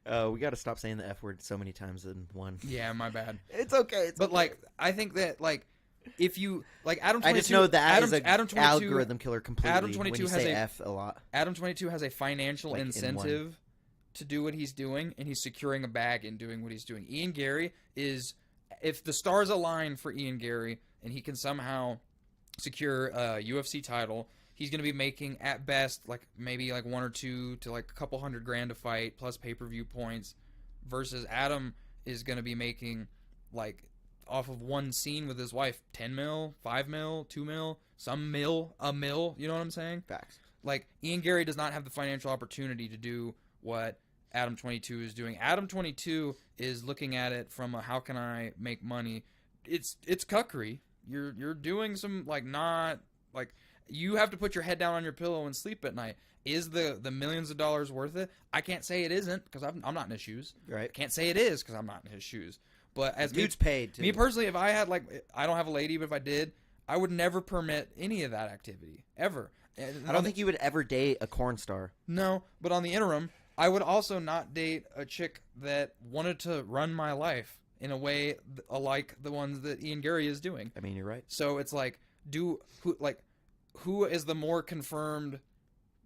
We got to stop saying the F word so many times in one. Yeah, my bad. It's okay. But like, I think that like, if you like Adam22, I just know that is an Adam22, algorithm killer completely. Adam22 when you has say a F a lot. Adam22 has a financial Like in incentive to do what he's doing, and he's securing a bag in doing what he's doing. Ian Garry is, if the stars align for Ian Garry, and he can somehow secure a UFC title, he's going to be making at best like maybe like 1 or 2 to like a couple $100,000 to fight plus pay-per-view points, versus Adam is going to be making like off of one scene with his wife 10 mil, 5 mil, 2 mil, some mil, a mil, you know what I'm saying? Facts. Like, Ian Garry does not have the financial opportunity to do what Adam22 is doing. Adam22 is looking at it from a how can I make money. It's cuckery. You're doing some like not like you have to put your head down on your pillow and sleep at night. Is the millions of dollars worth it? I can't say it isn't because I'm not in his shoes. Right. I can't say it is because I'm not in his shoes. But as Dude's paid too. me personally, if I had like I don't have a lady, but if I did, I would never permit any of that activity ever. I don't think you would ever date a corn star. No, but on the interim, I would also not date a chick that wanted to run my life in a way like the ones that Ian Garry is doing. I mean, you're right. So it's like, who is the more confirmed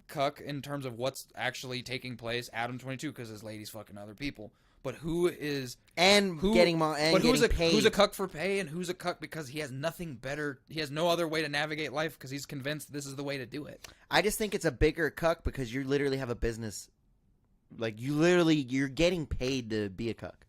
cuck in terms of what's actually taking place? Adam22 because his lady's fucking other people. But who is getting paid? Who's a cuck for pay and who's a cuck because he has nothing better? He has no other way to navigate life because he's convinced this is the way to do it. I just think it's a bigger cuck because you literally have a business. Like you're getting paid to be a cuck.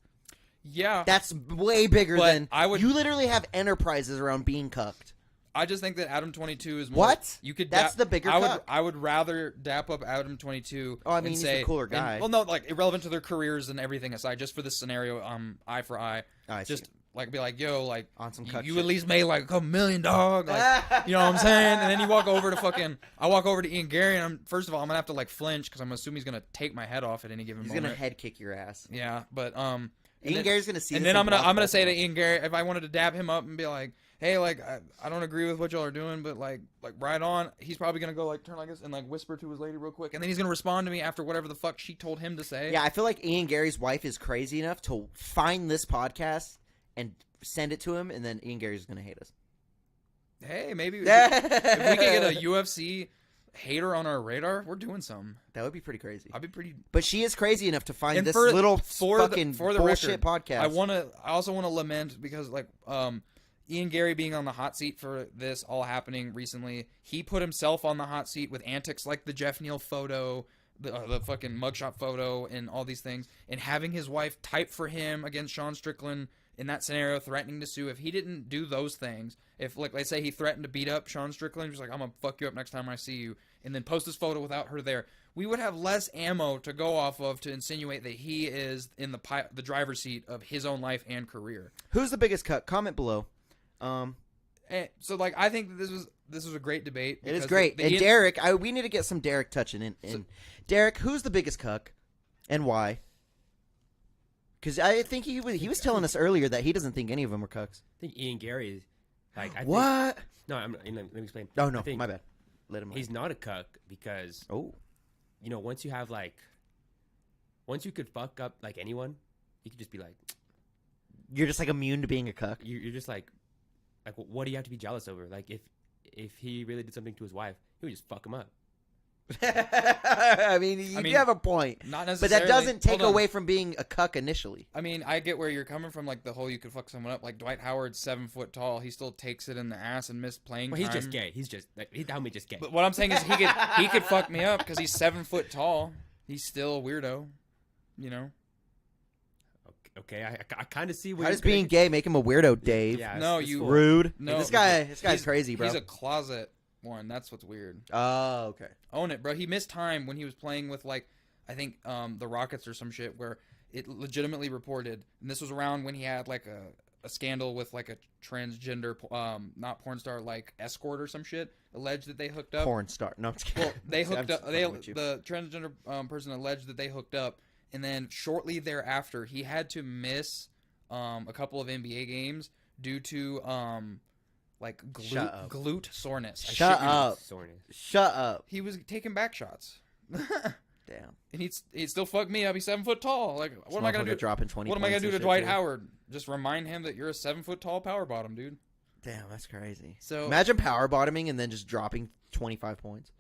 Yeah, That's way bigger But than I would- You literally have enterprises around being cucked. I just think that Adam22 is more. What? You could. That's the bigger cuck. I would rather dap up Adam22. Oh, I mean, and he's say, a cooler guy. And, well, no, like irrelevant to their careers and everything aside, just for this scenario, eye for eye. I see. Just like be like, yo, like On some cuck you shit. at least made like a couple million, dog. Like, you know what I'm saying? And then you walk over to I walk over to Ian Garry, and first of all, I'm gonna have to like flinch because I'm assuming he's gonna take my head off at any given He's moment. gonna head kick your ass. Yeah, but Ian Garry's gonna see. and this then I'm block gonna both say to ways. Ian Garry, if I wanted to dab him up and be like, hey, like I don't agree with what y'all are doing, but like right on. He's probably gonna go like turn like this and like whisper to his lady real quick, and then he's gonna respond to me after whatever the fuck she told him to say. Yeah, I feel like Ian Garry's wife is crazy enough to find this podcast and send it to him, and then Ian Garry's gonna hate us. Hey, maybe if we could get a UFC hater on our radar, we're doing something. That would be pretty crazy. I'd be pretty. But she is crazy enough to find And this for little the fucking record, bullshit podcast. I also want to lament because like Ian Garry being on the hot seat for this all happening recently, he put himself on the hot seat with antics like the Jeff Neal photo, the fucking mugshot photo, and all these things, and having his wife type for him against Sean Strickland in that scenario, threatening to sue. If he didn't do those things, if like let's say he threatened to beat up Sean Strickland, he's like, I'm gonna fuck you up next time I see you, and then post this photo without her there, we would have less ammo to go off of to insinuate that he is in the driver's seat of his own life and career. Who's the biggest cut? Comment below. And so like I think that this was a great debate. It is great. And Deryk, we need to get some Deryk touching in. Deryk, who's the biggest cuck, and why? Because I think he was telling us earlier that he doesn't think any of them are cucks. I think Ian Garry is like. What? No, let me explain. Oh no, I think my bad. Let him. He's not a cuck because you know once you could fuck up like anyone, you could just be like. You're just like immune to being a cuck. You're just like what do you have to be jealous over? Like if he really did something to his wife, he would just fuck him up. I mean, you have a point. Not but necessarily. that doesn't take Hold on. away from being a cuck initially. I mean, I get where you're coming from, like the whole you could fuck someone up. Like Dwight Howard's 7 foot tall, he still takes it in the ass and missed playing Well, time. he's just gay. He's just like he's me just gay. But what I'm saying is he could fuck me up because he's 7 foot tall. He's still a weirdo, you know. Okay, I kind of see where How does being gay make him a weirdo, Dave? Yeah, No, it's you- cool. Rude. No, This guy's crazy, bro. He's a closet one. That's what's weird. Oh, okay. Own it, bro. He missed time when he was playing with like I think the Rockets or some shit where it legitimately reported, and this was around when he had like a scandal with like a transgender not porn star like escort or some shit, alleged that they hooked up. Porn star. No, I'm just kidding. Well, they hooked up. I'm just fucking with you. The transgender person alleged that they hooked up, and then shortly thereafter he had to miss a couple of NBA games due to like glute soreness. Shut up. Soreness. Shut up. He was taking back shots. Damn. And he'd still fuck me up. He's 7 foot tall. Like, what am I gonna do? Dropping 20 What am I gonna points do and to shit, Dwight too. Howard? Just remind him that you're a 7 foot tall power bottom, dude. Damn, that's crazy. So Imagine power bottoming and then just dropping 25 points.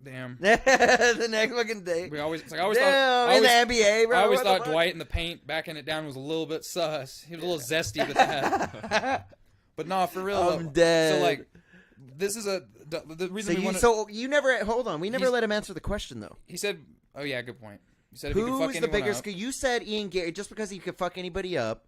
damn. The next fucking day. I always Damn, thought in the NBA, bro. I always what the thought fuck? Dwight in the paint backing it down was a little bit sus. He was a little zesty with that. But nah, for real. I'm dead. So like, this is the reason we want to. So you never hold on. We never He's- let him answer the question though. He said, "Oh yeah, good point." He said if he could fuck Who's the anyone bigger? up, You said Ian Garry. Just because he could fuck anybody up,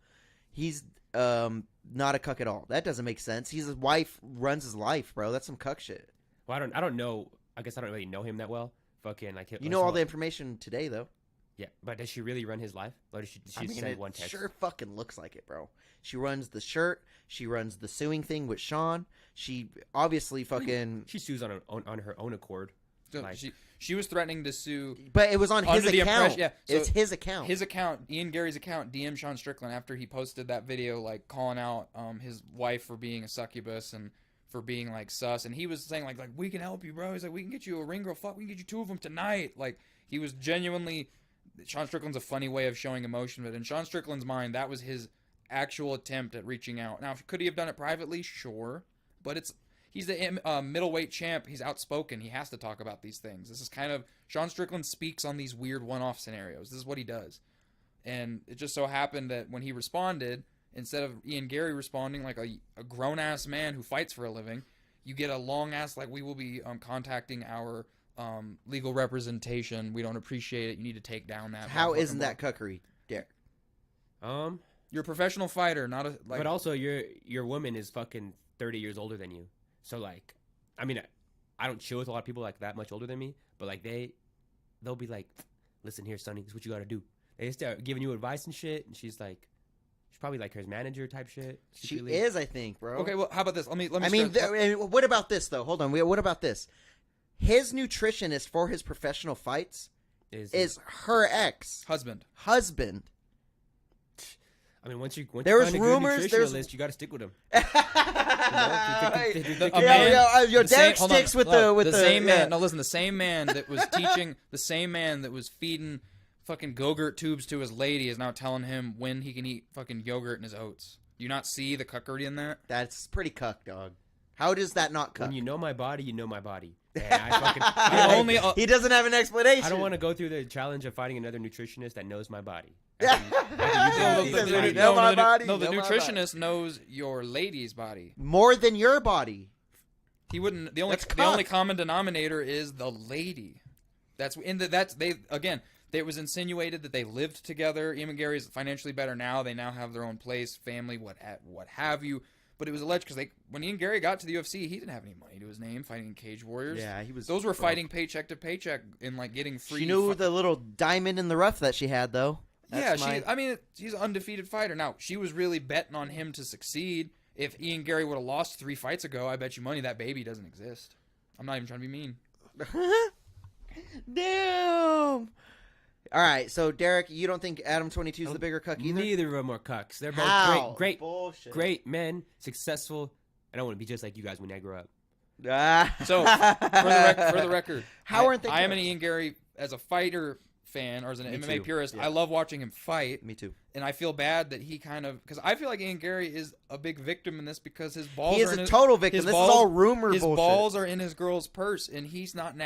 he's not a cuck at all. That doesn't make sense. His wife runs his life, bro. That's some cuck shit. Well, I don't know. I guess I don't really know him that well. Fucking like You know all the information today, though. Yeah, but does she really run his life? Or does she I mean, send it one text? sure fucking looks like it, bro. She runs the shirt. She runs the suing thing with Sean. She obviously fucking. She sues on her own accord. so like- she was threatening to sue. But it was on his Under the account. impression- yeah, so it's his account. His account, Ian Garry's account, DM'd Sean Strickland after he posted that video, like calling out his wife for being a succubus and for being like sus, and he was saying like we can help you, bro. He's like, we can get you a ring girl. Fuck, we can get you 2 of them tonight. Like he was genuinely. Sean Strickland's a funny way of showing emotion, but in Sean Strickland's mind, that was his actual attempt at reaching out. Now, could he have done it privately? Sure, but he's the middleweight champ. He's outspoken. He has to talk about these things. This is kind of Sean Strickland speaks on these weird one-off scenarios. This is what he does, and it just so happened that when he responded, instead of Ian Garry responding like a grown-ass man who fights for a living, you get a long-ass like we will be contacting our legal representation. We don't appreciate it. You need to take down that. How isn't that cuckery, Derek? You're a professional fighter, not a like. But also, your woman is fucking 30 years older than you. So like, I mean, I don't chill with a lot of people like that much older than me. But like they'll be like, "Listen here, Sonny, this is what you got to do." They start giving you advice and shit, and she's probably like his manager type shit. She is, I think, bro. Okay, well, how about this? Let me. I mean, what about this though? Hold on. What about this? His nutritionist for his professional fights is her husband. I mean, once you There was find a good rumors, nutritionalist, you got to stick with him. Yo, Derek sticks with the same yeah. man. No, listen, the same man that was teaching, the same man that was feeding fucking Go-Gurt tubes to his lady is now telling him when he can eat fucking yogurt in his oats. Do you not see the cuckery in that? That's pretty cuck, dog. How does that not cuck? When you know my body, you know my body. And I fucking, he doesn't have an explanation. I don't want to go through the challenge of finding another nutritionist that knows my body. He doesn't know my body. No, the Know my nutritionist knows your lady's body. more than your body. He wouldn't. The That's only cuck. common denominator is the lady. That's they again. It was insinuated that they lived together. Ian Garry is financially better now. They now have their own place, family, what have you. But it was alleged because when Ian Garry got to the UFC, he didn't have any money to his name fighting in Cage Warriors. Yeah, he was. Those were broke. fighting paycheck to paycheck and like getting free. She knew the little diamond in the rough that she had, though. That's she's an undefeated fighter. Now, she was really betting on him to succeed. If Ian Garry would have lost 3 fights ago, I bet you money that baby doesn't exist. I'm not even trying to be mean. Damn. All right, so Deryk, you don't think Adam22 is the bigger cuck either? Neither of them are cucks. They're both How? great, Bullshit. great men, successful. I don't want to be just like you guys when I grow up. So, for the record, How aren't they I am an cucks? Ian Garry as a fighter fan or as an Me MMA too. purist. Yeah. I love watching him fight. Me too. And I feel bad that he kind of because I feel like Ian Garry is a big victim in this because his balls He is are in a his, total victim. his This balls, is all rumor His bullshit. balls are in his girl's purse, and he's not in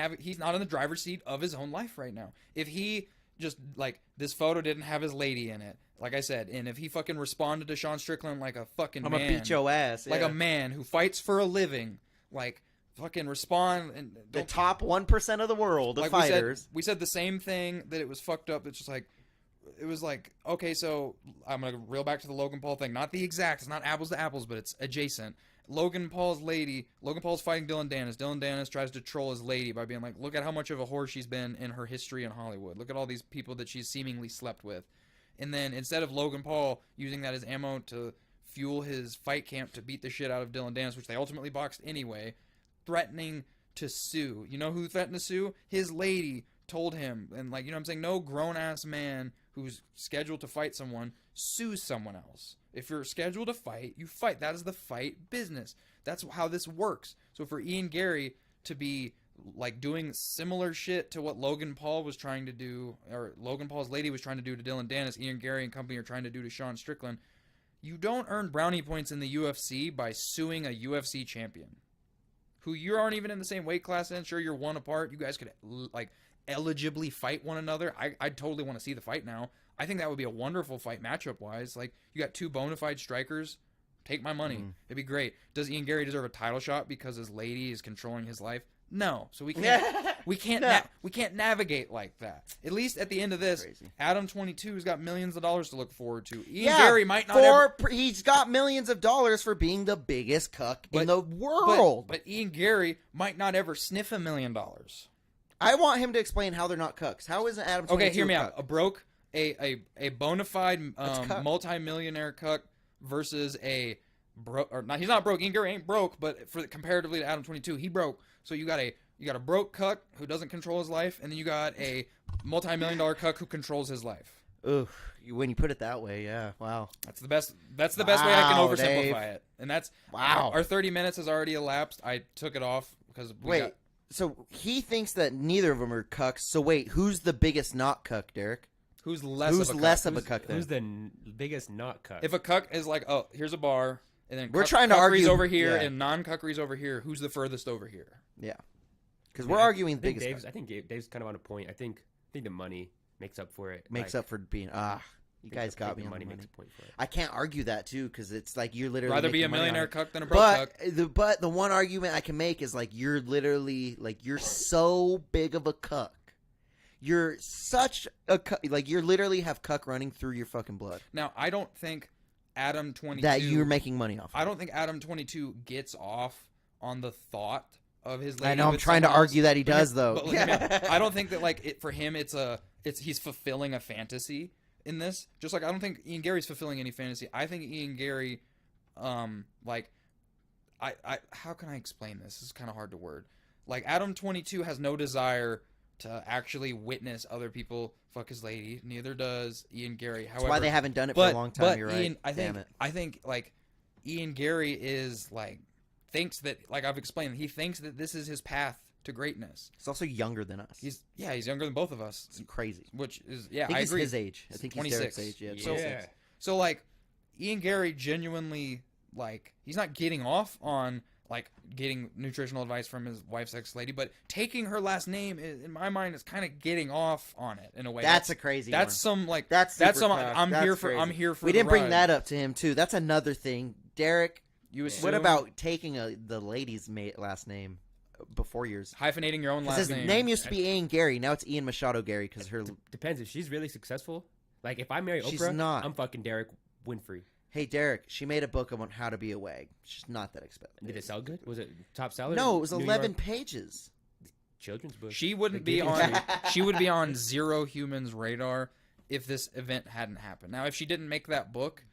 the driver's seat of his own life right now. If he just like this photo didn't have his lady in it, like I said, and if he fucking responded to Sean Strickland like a fucking I'm man, gonna beat your ass. like yeah. a man who fights for a living, like fucking respond and The don't top 1% of the world of like fighters. we said the same thing that it was fucked up. It's just like it was like okay, so I'm gonna reel back to the Logan Paul thing. Not the exact, it's not apples to apples, but it's adjacent. Logan Paul's fighting Dylan Dennis. Dylan Dennis tries to troll his lady by being like, look at how much of a whore she's been in her history in Hollywood. Look at all these people that she's seemingly slept with. And then instead of Logan Paul using that as ammo to fuel his fight camp to beat the shit out of Dylan Dennis, which they ultimately boxed anyway, threatening to sue. You know who threatened to sue? His lady told him. And like, you know what I'm saying? No grown-ass man who's scheduled to fight someone sues someone else. If you're scheduled to fight, you fight. That is the fight business. That's how this works. So for Ian Garry to be like doing similar shit to what Logan Paul was trying to do, or Logan Paul's lady was trying to do to Dylan Dennis, Ian Garry and company are trying to do to Sean Strickland. You don't earn brownie points in the UFC by suing a UFC champion who you aren't even in the same weight class in. Sure, you're one apart. You guys could like eligibly fight one another. I'd totally want to see the fight now. I think that would be a wonderful fight matchup wise. Like, you got two bona fide strikers. Take my money. It'd be great. Does Ian Garry deserve a title shot because his lady is controlling his life? No. So we can't navigate like that. At least at the end of this, Adam22 has got millions of dollars to look forward to. Ian Garry might not he's got millions of dollars for being the biggest cuck in the world. But Ian Garry might not ever sniff $1 million. I want him to explain how they're not cucks. How isn't Adam22 Okay, hear me a cuck? out. A bona fide multi-millionaire cuck versus a broke, or not, he's not broke. Ian Garry ain't broke, but for comparatively to Adam22, he broke. So you got a broke cuck who doesn't control his life, and then you got a multi-million-dollar cuck who controls his life. Ugh, when you put it that way, yeah, wow. That's the best way I can oversimplify Dave. it. And that's wow. Our 30 minutes has already elapsed. I took it off because so he thinks that neither of them are cucks. So wait, who's the biggest not cuck, Deryk? Who's less of a cuck? Then? Who's the biggest not cuck? If a cuck is like, oh, here's a bar, and then we're trying to argue over here and non-cuckery's over here, who's the furthest over here? Yeah, because we're arguing the biggest. I think Dave's kind of on a point. I think the money makes up for it. Makes up for being you guys got me on the money. Makes a point for it. I can't argue that too because it's like you're literally rather be a millionaire cuck than a broke cuck. But the one argument I can make is like you're literally like you're so big of a cuck. You're such a cuck. Like you literally have cuck running through your fucking blood. Now I don't think Adam22 that you're making money off. I don't think Adam22 gets off on the thought of his lady. I know I'm trying to argue that he does though. But I don't think that like for him it's he's fulfilling a fantasy in this. Just like I don't think Ian Garry's fulfilling any fantasy. I think Ian Garry like I how can I explain this? This is kind of hard to word. Like Adam22 has no desire to actually witness other people fuck his lady. Neither does Ian Garry. However, that's why they haven't done it for a long time. You're Ian, right. I think like Ian Garry is like thinks that, like I've explained, he thinks that this is his path to greatness. He's also younger than us. He's younger than both of us. It's crazy. Which is I think he's agree. his age. I think 26. He's Deryk's age. Yeah. So like Ian Garry genuinely like he's not getting off on like getting nutritional advice from his wife's ex-lady, but taking her last name in my mind is kind of getting off on it in a way. That's a crazy. That's one. some like that's some. Crazy. I'm here for. We didn't bring that up to him too. That's another thing, Deryk. You assume, what about taking the lady's last name before yours? Hyphenating your own last name. His name used to be Ian Garry. Now it's Ian Machado Garry because her depends if she's really successful. Like if I marry She's Oprah, not. I'm fucking Deryk Winfrey. Hey Deryk, she made a book on how to be a wag. She's not that expensive. Did it sell good? Was it top seller? No, it was 11 pages. Children's book. She wouldn't be on. She would be on Zero Humans' radar if this event hadn't happened. Now, if she didn't make that book,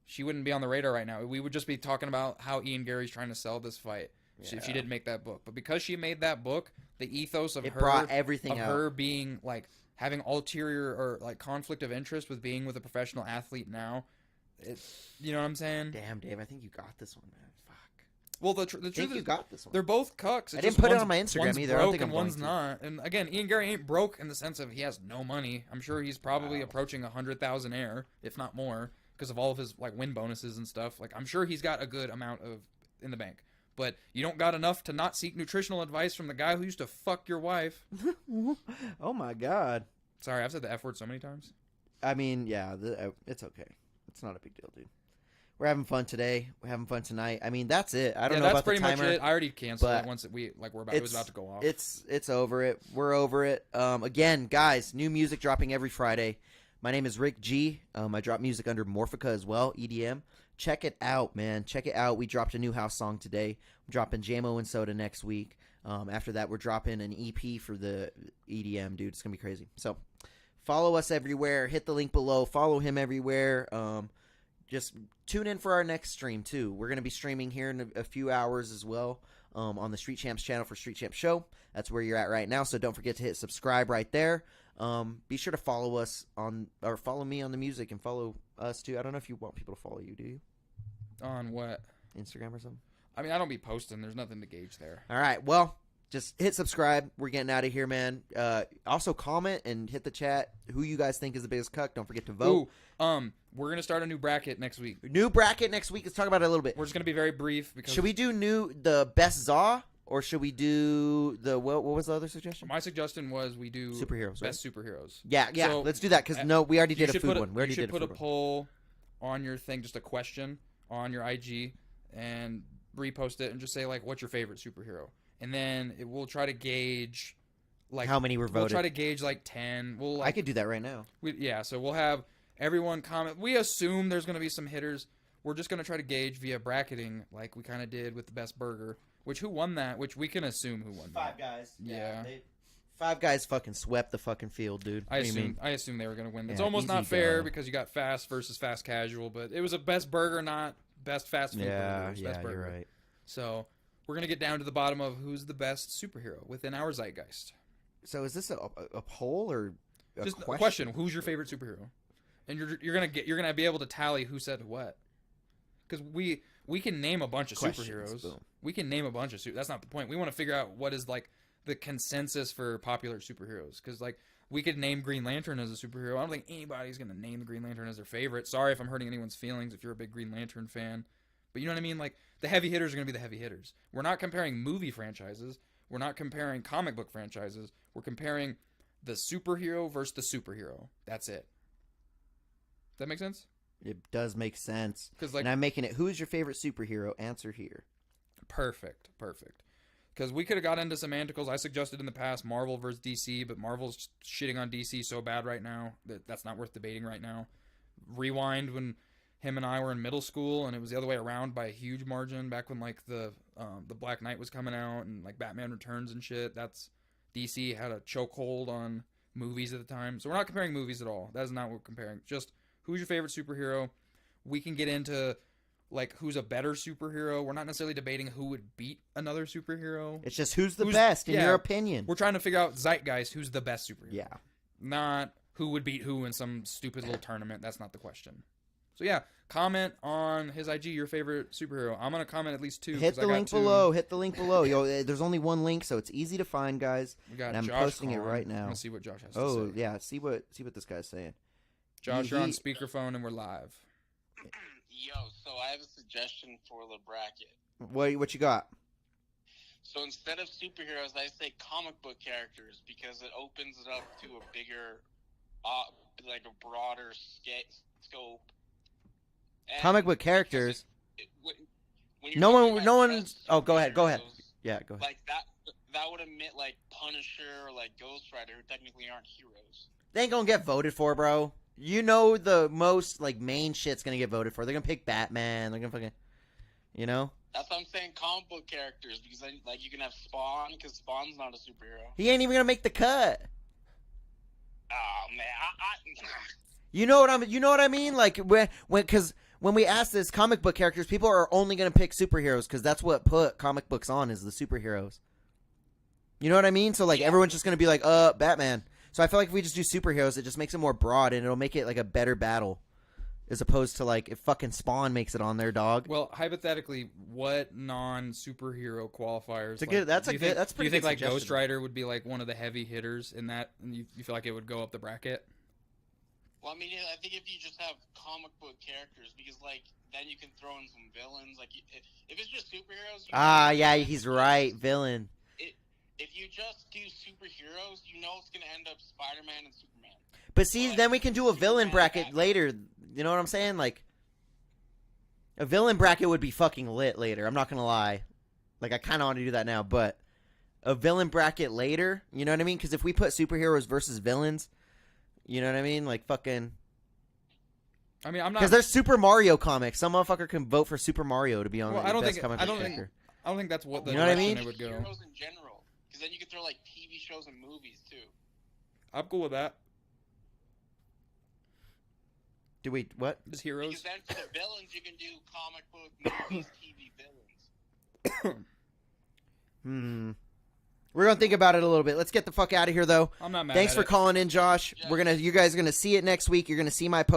she wouldn't be on the radar right now. We would just be talking about how Ian Garry's trying to sell this fight. If she didn't make that book, but because she made that book, the ethos of brought everything of out. her being like having ulterior or like conflict of interest with being with a professional athlete now. You know what I'm saying? Damn, Dave, I think you got this one, man. Fuck. Well, the truth is, you got this one. They're both cucks. I didn't put it on my Instagram one's either. I don't broke think I'm and one's going not. And again, Ian Garry ain't broke in the sense of he has no money. I'm sure he's probably approaching 100,000 air, if not more, because of all of his like win bonuses and stuff. Like I'm sure he's got a good amount of in the bank. But you don't got enough to not seek nutritional advice from the guy who used to fuck your wife. Oh my god. Sorry, I've said the F word so many times. I mean, yeah, it's okay. It's not a big deal, dude. We're having fun today. We're having fun tonight. I mean, that's it. I don't know that's about pretty the timer. much it. I already canceled it once it was about to go off. It's over it. We're over it. Again, guys, new music dropping every Friday. My name is Rick G. I drop music under Morphica as well, EDM. Check it out, man. Check it out. We dropped a new house song today. We're dropping Jamo and Soda next week. After that, we're dropping an EP for the EDM, dude. It's going to be crazy. So follow us everywhere. Hit the link below. Follow him everywhere. Just tune in for our next stream, too. We're going to be streaming here in a few hours as well on the Street Champs channel for Street Champs Show. That's where you're at right now, so don't forget to hit subscribe right there. Be sure to follow us follow me on the music and follow us, too. I don't know if you want people to follow you, do you? On what? Instagram or something? I mean, I don't be posting. There's nothing to gauge there. All right, well, just hit subscribe. We're getting out of here, man. Also comment and hit the chat who you guys think is the biggest cuck. Don't forget to vote. Ooh, we're gonna start a new bracket next week. New bracket next week. Let's talk about it a little bit. We're just gonna be very brief because Should we do the best Zaw, or should we do the what was the other suggestion? my suggestion was we do Superheroes, best superheroes. Yeah, So, let's do that because we already did a food one. We already you should did put a a food one. poll on your thing, just a question on your IG, and repost it and just say like, what's your favorite superhero? And then we'll try to gauge like How many were We'll voted? try to gauge like 10. We'll I could do that right now. So we'll have everyone comment. We assume there's going to be some hitters. We're just going to try to gauge via bracketing like we kind of did with the best burger, which who won that, which we can assume who won that. Guys. Yeah. Five Guys fucking swept the fucking field, dude. I What do you mean? assume they were going to win. It's Yeah, almost not easy fair go. because you got fast versus fast casual, but it was a best burger, not best fast food burger. It was best you're burger. right. So we're going to get down to the bottom of who's the best superhero within our zeitgeist. So is this a poll or Just a question. Who's your favorite superhero? And you're gonna be able to tally who said what. Because we can name a bunch of Questions, superheroes. boom. We can name a bunch of That's not the point. We want to figure out what is like the consensus for popular superheroes. Because like we could name Green Lantern as a superhero. I don't think anybody's gonna name the Green Lantern as their favorite. Sorry if I'm hurting anyone's feelings if you're a big Green Lantern fan. But you know what I mean? Like the heavy hitters are gonna be the heavy hitters. We're not comparing movie franchises. We're not comparing comic book franchises. We're comparing the superhero versus the superhero. That's it. Does that make sense? It does make sense. 'Cause, like- and I'm making it. Who is your favorite superhero? Answer here. Perfect. Because we could have got into semanticals. I suggested in the past Marvel versus DC, but Marvel's shitting on DC so bad right now that's not worth debating right now. Rewind when him and I were in middle school, and it was the other way around by a huge margin back when like the Black Knight was coming out and like Batman Returns and shit. That's DC had a chokehold on movies at the time. So we're not comparing movies at all. That is not what we're comparing. Just who's your favorite superhero? We can get into like who's a better superhero. We're not necessarily debating who would beat another superhero. It's just who's the best in your opinion. We're trying to figure out zeitgeist, who's the best superhero. Yeah. Not who would beat who in some stupid little tournament. That's not the question. So yeah, comment on his IG your favorite superhero. I'm gonna comment at least 2. Hit 'cause the I got link 2. below. Hit the link below. Yo, there's only one link, so it's easy to find, guys. We got And I'm Josh posting it calling. right I'm now. gonna see what Josh has to Oh say. yeah, see what this guy's saying. Josh, you're on speakerphone and we're live. Yo, so I have a suggestion for the bracket. What you got? So instead of superheroes, I say comic book characters because it opens it up to a bigger, like a broader scope. And Comic book characters. when No you're one- talking no about one- just oh, go ahead. superheroes, Yeah, go ahead. Like that would admit like Punisher or like Ghost Rider, who technically aren't heroes. They ain't gonna get voted for, bro. You know the most like main shit's gonna get voted for. They're gonna pick Batman. They're gonna fucking, you know. That's what I'm saying, comic book characters, because then, like, you can have Spawn, because Spawn's not a superhero. He ain't even gonna make the cut. Oh man, You know what I mean? Like when we ask this comic book characters, people are only gonna pick superheroes because that's what put comic books on is the superheroes. You know what I mean? So like everyone's just gonna be like, Batman. So I feel like if we just do superheroes, it just makes it more broad and it'll make it like a better battle, as opposed to like if fucking Spawn makes it on their dog. Well, hypothetically, what non-superhero qualifiers? That's pretty Do you good think like suggestion. Ghost Rider would be like one of the heavy hitters in that, and you feel like it would go up the bracket? well, I mean, I think if you just have comic book characters, because like then you can throw in some villains. Like if it's just superheroes, Yeah, he's right, villain. If you just do superheroes, you know it's gonna end up Spider-Man and Superman. But see, then we can do a villain bracket later. You know what I'm saying? Like a villain bracket would be fucking lit later. I'm not gonna lie. Like I kind of want to do that now, but a villain bracket later. You know what I mean? Because if we put superheroes versus villains, you know what I mean? Like fucking. I mean, I'm not Because there's Super Mario comics. Some motherfucker can vote for Super Mario to be on Well, the I don't best think- comic I book don't think- character. I don't think that's what the You know what I direction mean? it would go. Heroes in general, because then you can throw like TV shows and movies too. I'm cool with that. Do we what? Just heroes. Because then for the villains, you can do comic book, movies, TV villains. We're gonna think about it a little bit. Let's get the fuck out of here, though. I'm not mad. Thanks at for it. calling in, Josh. You guys are gonna see it next week. You're gonna see my post.